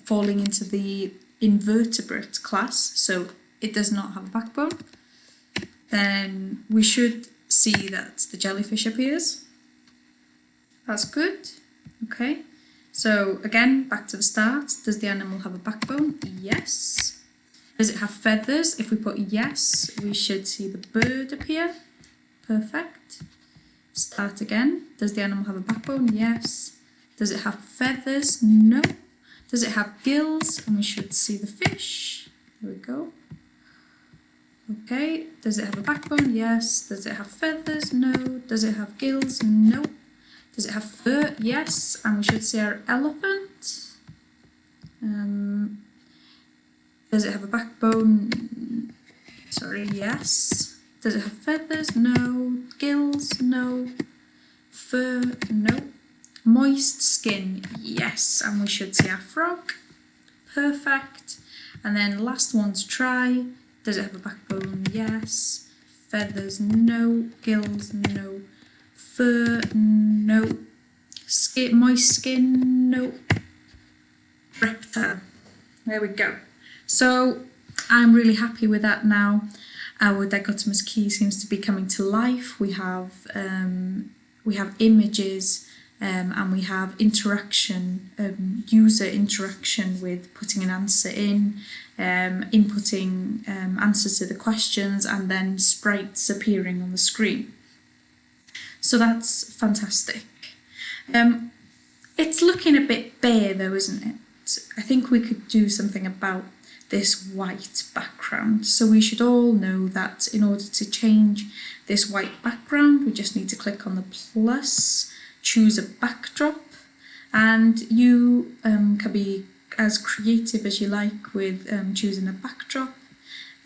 falling into the invertebrate class, so it does not have a backbone, then we should see that the jellyfish appears. That's good. Okay, so again, back to the start. Does the animal have a backbone? Yes. Does it have feathers? If we put yes, we should see the bird appear. Perfect. Start again. Does the animal have a backbone? Yes. Does it have feathers? No. Does it have gills? And we should see the fish. There we go. Okay, does it have a backbone? Yes. Does it have feathers? No. Does it have gills? No. Does it have fur? Yes. And we should see our elephant. Does it have a backbone? Sorry, yes. Does it have feathers? No. Gills? No. Fur? No. Moist skin? Yes. And we should see our frog. Perfect. And then last one to try. Does it have a backbone? Yes. Feathers? No. Gills? No. Fur? No. Moist skin? No. Reptile. There we go. So I'm really happy with that now. Our Dichomous Key seems to be coming to life. We have images and we have interaction, user interaction with putting an answer in, inputting answers to the questions, and then sprites appearing on the screen. So that's fantastic. It's looking a bit bare though, isn't it? I think we could do something about this white background. So we should all know that in order to change this white background, we just need to click on the plus, choose a backdrop, and you can be as creative as you like with choosing a backdrop.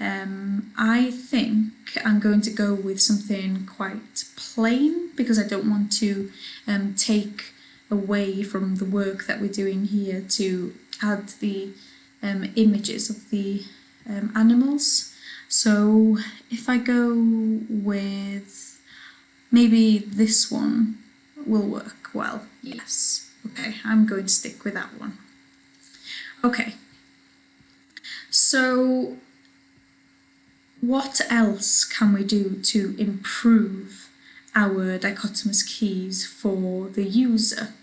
I think I'm going to go with something quite plain because I don't want to take away from the work that we're doing here to add the images of the animals. So if I go with maybe this one will work well. Yes. Okay, I'm going to stick with that one. Okay. So what else can we do to improve our dichotomous keys for the user?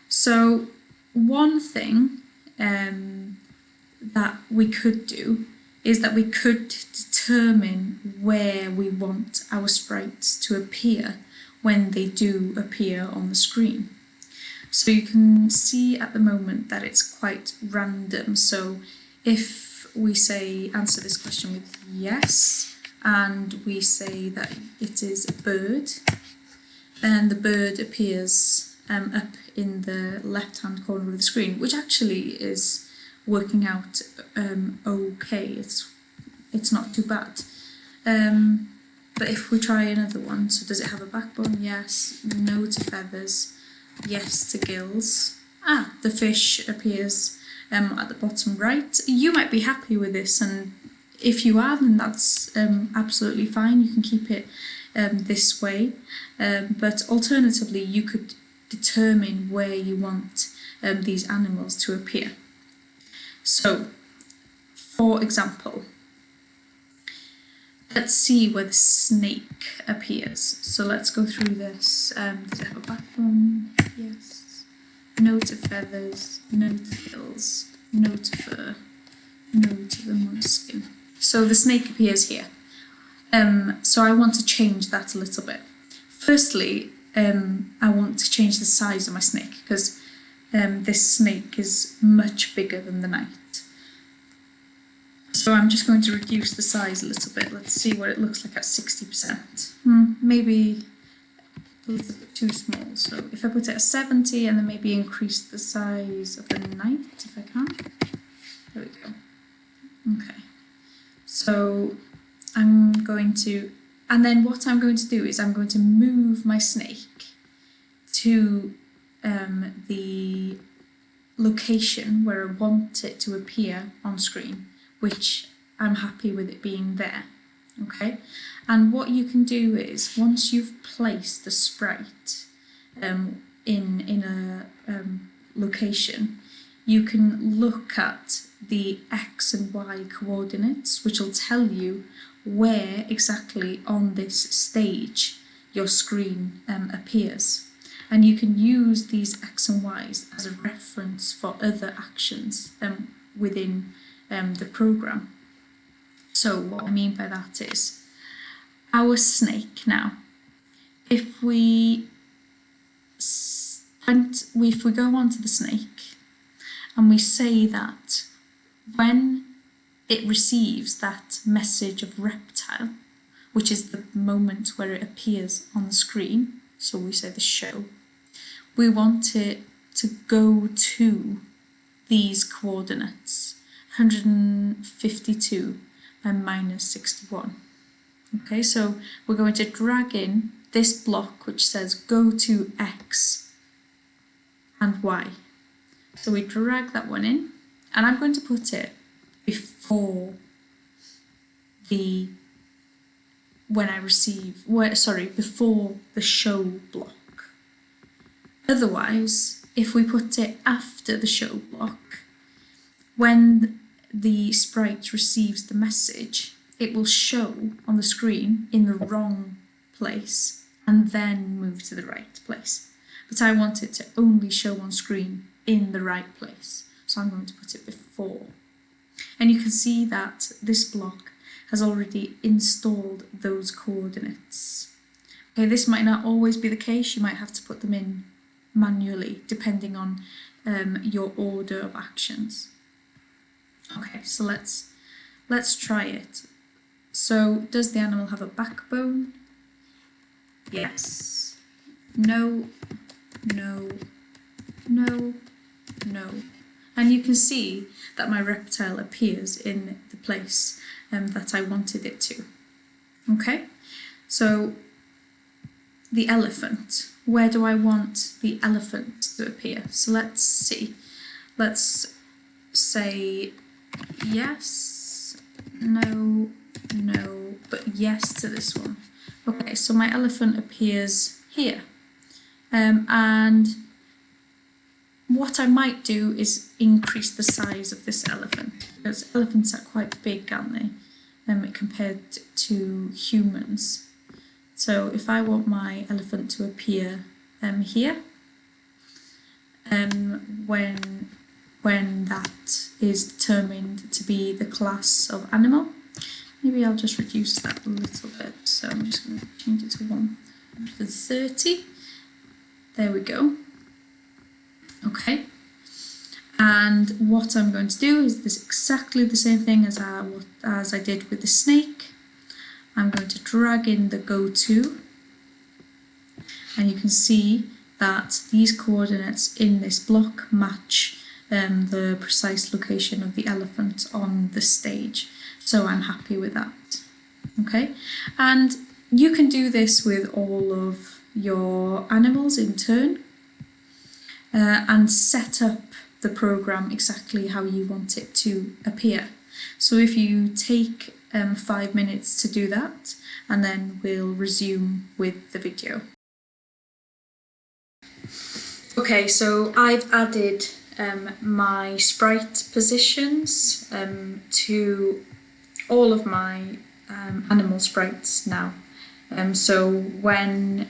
So one thing that we could do is that we could determine where we want our sprites to appear when they do appear on the screen. So you can see at the moment that it's quite random. So if we say answer this question with yes, and we say that it is a bird, then the bird appears up in the left-hand corner of the screen, which actually is working out okay. It's not too bad. But if we try another one, so does it have a backbone? Yes. No to feathers. Yes to gills. The fish appears at the bottom right. You might be happy with this, and if you are, then that's absolutely fine. You can keep it this way. But alternatively, you could determine where you want these animals to appear. So, for example, let's see where the snake appears. So let's go through this. Does it have a backbone? Yes. No to feathers, no to gills, no to fur, no to the moist skin. So the snake appears here. So I want to change that a little bit. Firstly, I want to change the size of my snake because this snake is much bigger than the knight. So I'm just going to reduce the size a little bit. Let's see what it looks like at 60%. Maybe a little bit too small. So if I put it at 70 and then maybe increase the size of the knight if I can. There we go. Okay. So I'm going to, and then what I'm going to do is I'm going to move my snake to the location where I want it to appear on screen, which I'm happy with it being there. Okay, and what you can do is once you've placed the sprite in a location, you can look at the X and Y coordinates, which will tell you where exactly on this stage your screen appears. And you can use these X and Y's as a reference for other actions within the program. So what I mean by that is our snake now, if we go onto the snake and we say that when it receives that message of reptile, which is the moment where it appears on the screen, so we say the show, we want it to go to these coordinates, 152 and minus 61. Okay, so we're going to drag in this block which says go to X and Y. So we drag that one in, and I'm going to put it before the before the show block. Otherwise, if we put it after the show block, when the sprite receives the message, it will show on the screen in the wrong place and then move to the right place. But I want it to only show on screen in the right place, so I'm going to put it before. And you can see that this block has already installed those coordinates. Okay, this might not always be the case. You might have to put them in manually depending on your order of actions. Okay, so let's try it. So does the animal have a backbone? Yes. No, no, no, no. And you can see that my reptile appears in the place that I wanted it to. Okay, so the elephant. Where do I want the elephant to appear? So let's see. Let's say yes, no, no, but yes to this one. Okay, so my elephant appears here. And what I might do is increase the size of this elephant, because elephants are quite big, aren't they, compared to humans. So if I want my elephant to appear here, when that is determined to be the class of animal, maybe I'll just reduce that a little bit. So I'm just going to change it to 130. There we go. Okay. And what I'm going to do is this exactly the same thing as I did with the snake. I'm going to drag in the go to, and you can see that these coordinates in this block match the precise location of the elephant on the stage. So I'm happy with that. Okay, and you can do this with all of your animals in turn and set up the program exactly how you want it to appear. So if you take 5 minutes to do that, and then we'll resume with the video. Okay, so I've added my Sprite Positions to all of my animal sprites now. So when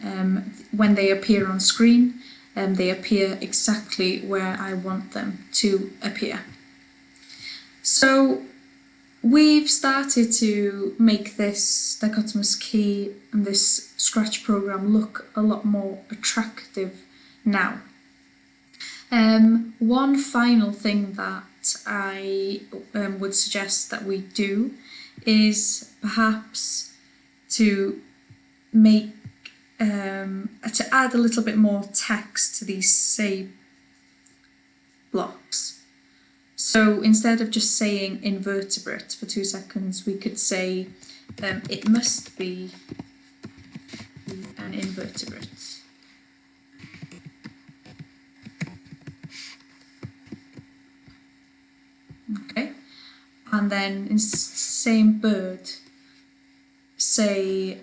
they appear on screen, they appear exactly where I want them to appear. So we've started to make this Dichomous Key and this Scratch program look a lot more attractive now. One final thing that I would suggest that we do is perhaps to make to add a little bit more text to these say blocks. So instead of just saying invertebrate for 2 seconds, we could say it must be an invertebrate. Okay, and then in same bird, say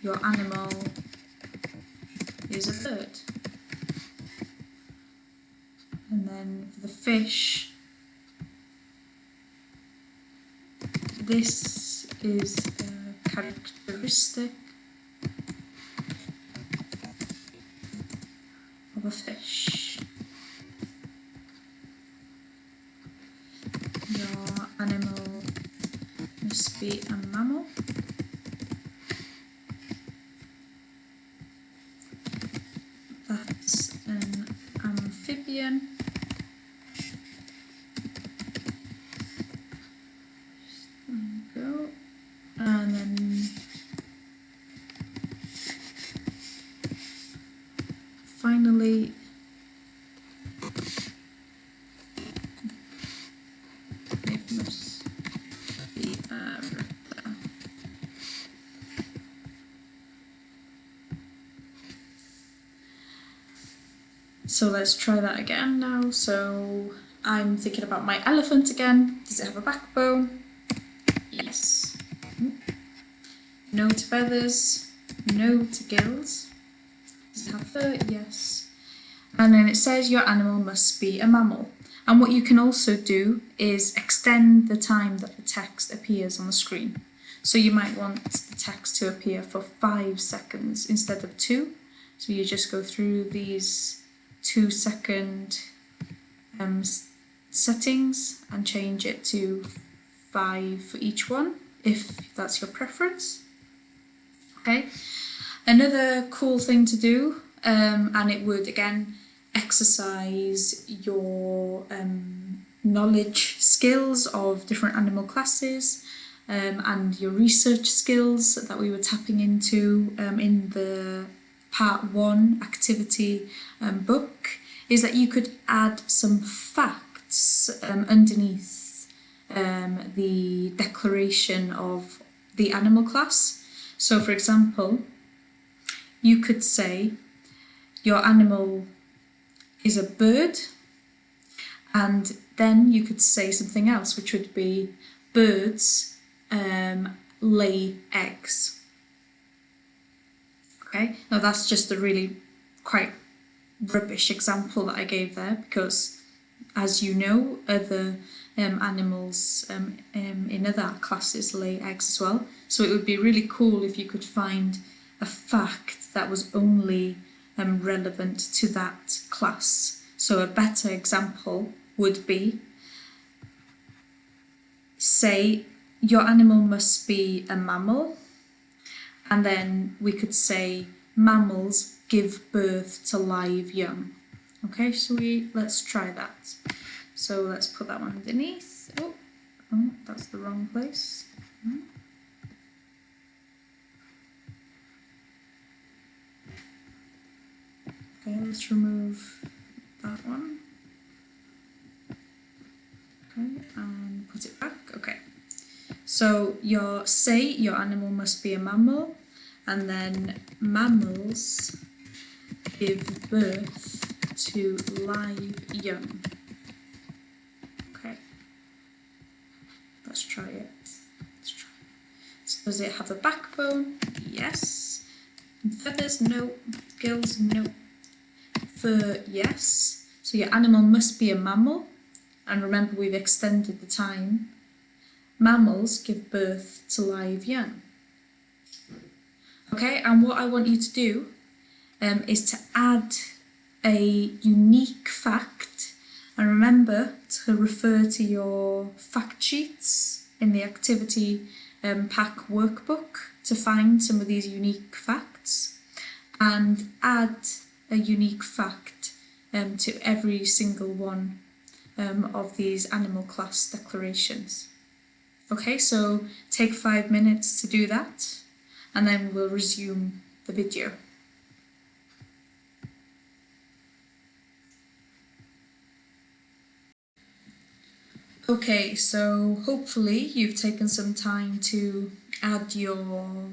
your animal is a bird. And then for the fish, this is a characteristic of a fish. Your animal must be a mammal. That's an amphibian. There we go. And then finally it must be a reptile. So let's try that again now. So I'm thinking about my elephant again. Does it have a backbone? Yes. No to feathers, no to gills. Does it have fur? Yes. And then it says your animal must be a mammal. And what you can also do is extend the time that the text appears on the screen. So you might want the text to appear for 5 seconds instead of 2. So you just go through these 2-second settings and change it to 5 for each one, if that's your preference. Okay. Another cool thing to do, and it would again exercise your knowledge skills of different animal classes and your research skills that we were tapping into in the part 1 activity book, is that you could add some facts underneath the declaration of the animal class. So for example, you could say your animal is a bird, and then you could say something else, which would be birds lay eggs. Okay, now that's just a really quite rubbish example that I gave there, because as you know, other animals in other classes lay eggs as well. So it would be really cool if you could find a fact that was only relevant to that class. So a better example would be, say your animal must be a mammal, and then we could say mammals give birth to live young. Okay, so let's try that. So let's put that one underneath. Oh, that's the wrong place. Okay, let's remove that one. Okay, and put it back. Okay. So your animal must be a mammal, and then mammals give birth to live young. Okay. Let's try it. So does it have a backbone? Yes. Feathers? No. Gills? No. Fur? Yes. So your animal must be a mammal, and remember we've extended the time. Mammals give birth to live young. Okay, and what I want you to do is to add a unique fact, and remember to refer to your fact sheets in the activity pack workbook to find some of these unique facts, and add a unique fact to every single one of these animal class declarations. Okay, so take 5 minutes to do that, and then we'll resume the video. Okay, so hopefully you've taken some time to add your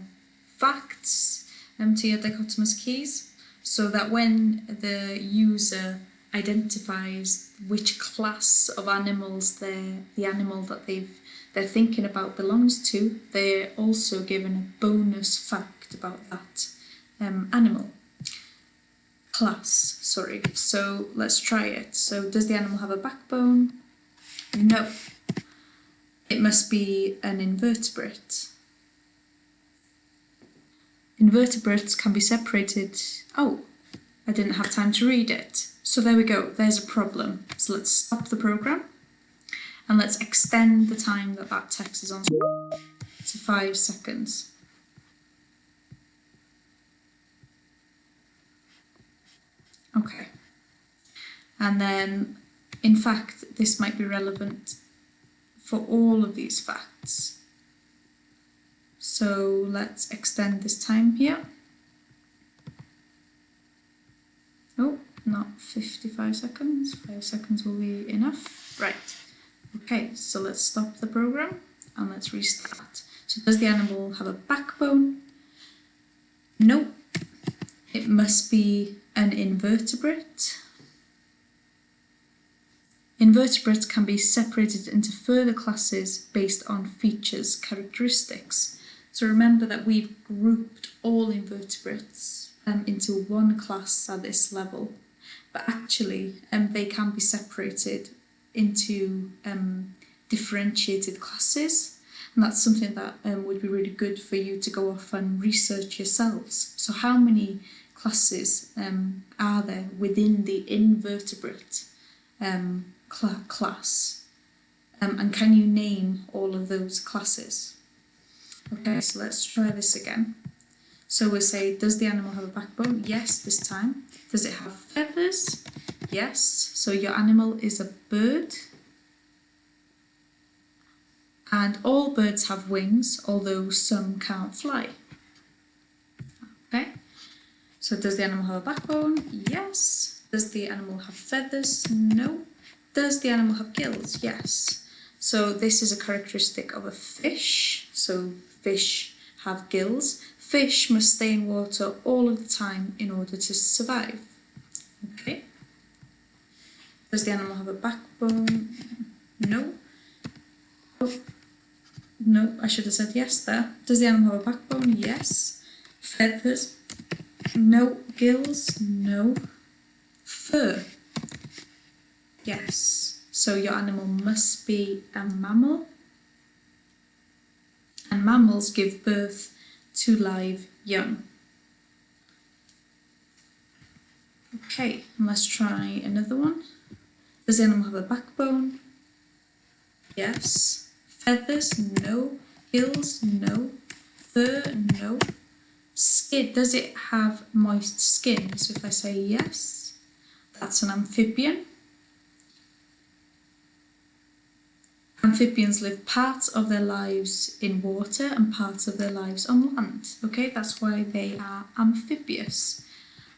facts to your dichotomous keys, so that when the user identifies which class of animals the animal that they're thinking about belongs to, they're also given a bonus fact about that animal class. Sorry. So let's try it. So does the animal have a backbone? No. It must be an invertebrate. Invertebrates can be separated. Oh, I didn't have time to read it. So there we go, there's a problem. So let's stop the program and let's extend the time that that text is on to 5 seconds. Okay. And then, in fact, this might be relevant for all of these facts. So let's extend this time here. Oh, not 55 seconds. 5 seconds will be enough. Right. Okay, so let's stop the program and let's restart. So does the animal have a backbone? No. It must be an invertebrate. Invertebrates can be separated into further classes based on features, characteristics. So remember that we've grouped all invertebrates into one class at this level, but actually they can be separated into differentiated classes, and that's something that would be really good for you to go off and research yourselves. So how many classes are there within the invertebrate class, and can you name all of those classes? Okay, so let's try this again. So we'll say, does the animal have a backbone? Yes, this time. Does it have feathers? Yes. So your animal is a bird. And all birds have wings, although some can't fly. Okay. So does the animal have a backbone? Yes. Does the animal have feathers? No. Does the animal have gills? Yes. So this is a characteristic of a fish. So fish have gills. Fish must stay in water all of the time in order to survive. Okay. Does the animal have a backbone? No. Oh, no, I should have said yes there. Does the animal have a backbone? Yes. Feathers? No. Gills? No. Fur? Yes. So your animal must be a mammal. And mammals give birth to live young. Okay, let's try another one. Does the animal have a backbone? Yes. Feathers? No. Gills? No. Fur? No. Skin? Does it have moist skin? So if I say yes, that's an amphibian. Amphibians live parts of their lives in water and parts of their lives on land. Okay, that's why they are amphibious.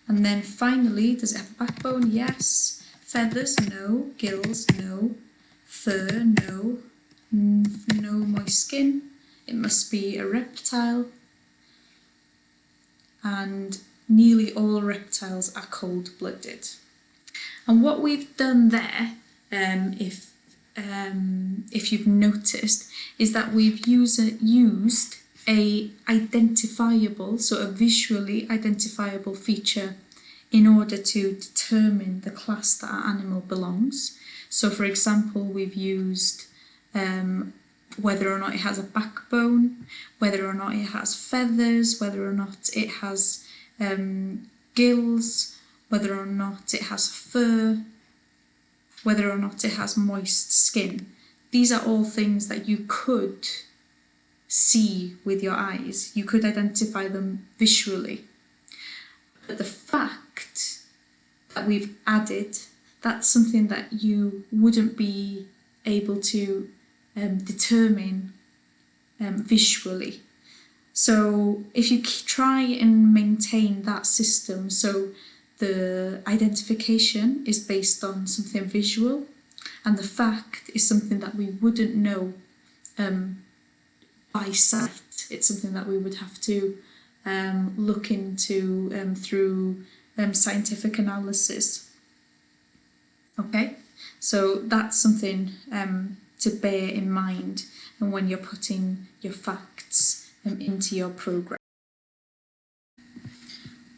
And then finally, does it have a backbone? Yes. Feathers? No. Gills? No. Fur? No. No moist skin. It must be a reptile. And nearly all reptiles are cold-blooded. And what we've done there, if you've noticed, is that we've used a identifiable, so a visually identifiable feature in order to determine the class that our animal belongs. So for example, we've used whether or not it has a backbone, whether or not it has feathers, whether or not it has gills, whether or not it has fur, whether or not it has moist skin. These are all things that you could see with your eyes. You could identify them visually. But the fact that we've added, that's something that you wouldn't be able to determine visually. So if you try and maintain that system, so the identification is based on something visual and the fact is something that we wouldn't know by sight. It's something that we would have to look into through scientific analysis. Okay, so that's something to bear in mind and when you're putting your facts into your program.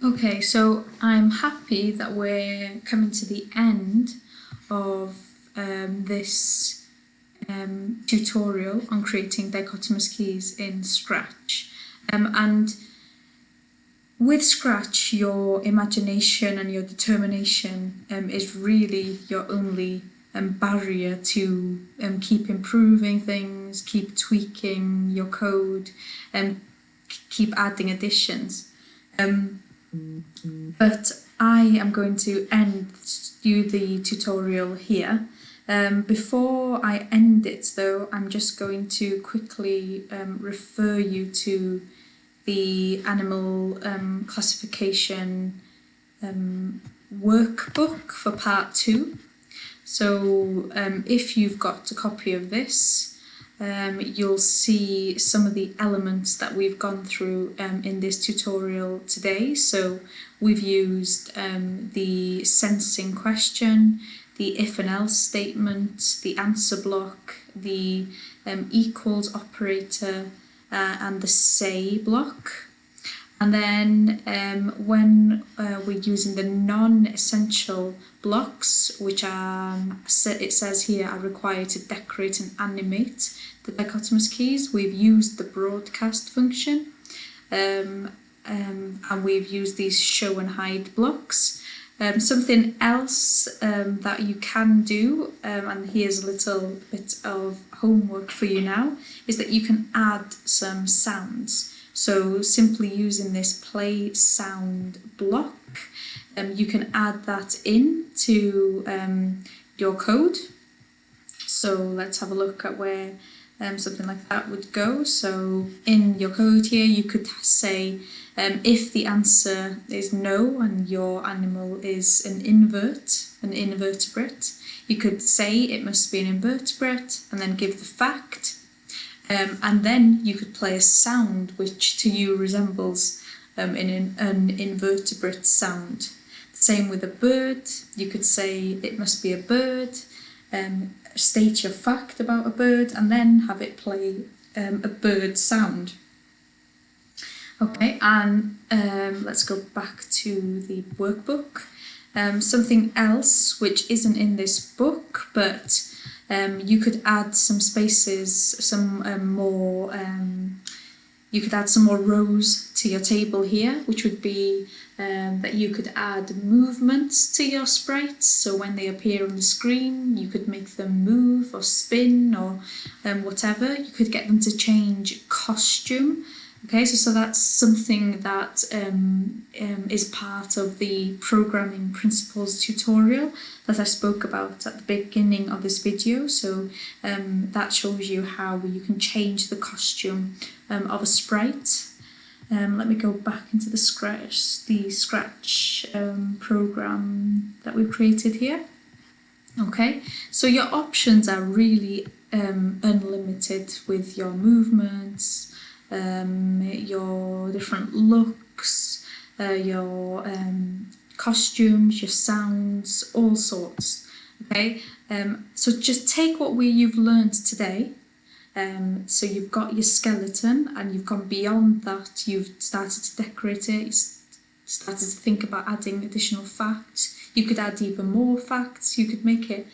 Okay, so I'm happy that we're coming to the end of this tutorial on creating dichotomous keys in Scratch. And with Scratch, your imagination and your determination is really your only barrier to keep improving things, keep tweaking your code, and keep adding additions. But I am going to end the tutorial here. Before I end it though, I'm just going to quickly refer you to the animal classification workbook for part 2. So if you've got a copy of this, you'll see some of the elements that we've gone through in this tutorial today. So we've used the sensing question, the if and else statement, the answer block, the equals operator, and the say block. And then when we're using the non-essential blocks, which it says here are required to decorate and animate the dichotomous keys, we've used the broadcast function, and we've used these show and hide blocks. Something else that you can do, and here's a little bit of homework for you now, is that you can add some sounds. So simply using this play sound block, you can add that into your code. So let's have a look at where something like that would go. So in your code here, you could say if the answer is no and your animal is an invertebrate, you could say it must be an invertebrate and then give the fact. And then you could play a sound which to you resembles an invertebrate sound. Same with a bird, you could say it must be a bird, state your fact about a bird and then have it play a bird sound. Okay, and let's go back to the workbook. Something else which isn't in this book, but you could add some spaces, you could add some more rows to your table here, which would be that you could add movements to your sprites. So when they appear on the screen, you could make them move or spin or whatever. You could get them to change costume. Okay, so that's something that is part of the programming principles tutorial that I spoke about at the beginning of this video. So that shows you how you can change the costume of a sprite. Let me go back into the Scratch program that we've created here. Okay, so your options are really unlimited with your movements, your different looks, your costumes, your sounds, all sorts. Okay, so just take what you've learned today. So you've got your skeleton and you've gone beyond that, you've started to decorate it, you started to think about adding additional facts. You could add even more facts, you could make it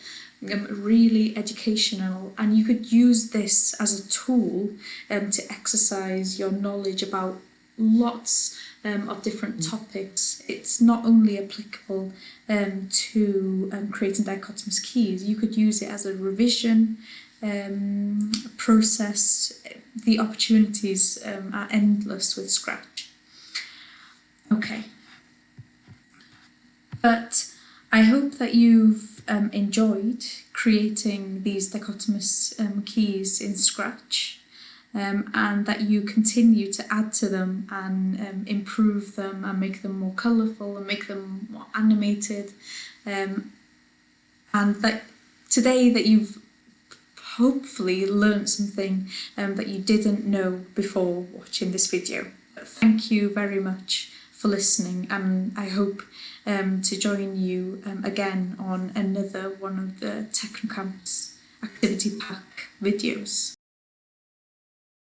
really educational, and you could use this as a tool to exercise your knowledge about lots of different topics. It's not only applicable to creating dichotomous keys, you could use it as a revision process. The opportunities are endless with Scratch. Okay, but I hope that you've enjoyed creating these dichotomous keys in Scratch, and that you continue to add to them and improve them and make them more colourful and make them more animated, and that today that you've hopefully learned something that you didn't know before watching this video. Thank you very much for listening, and I hope to join you again on another one of the Technocamp's Activity Pack videos.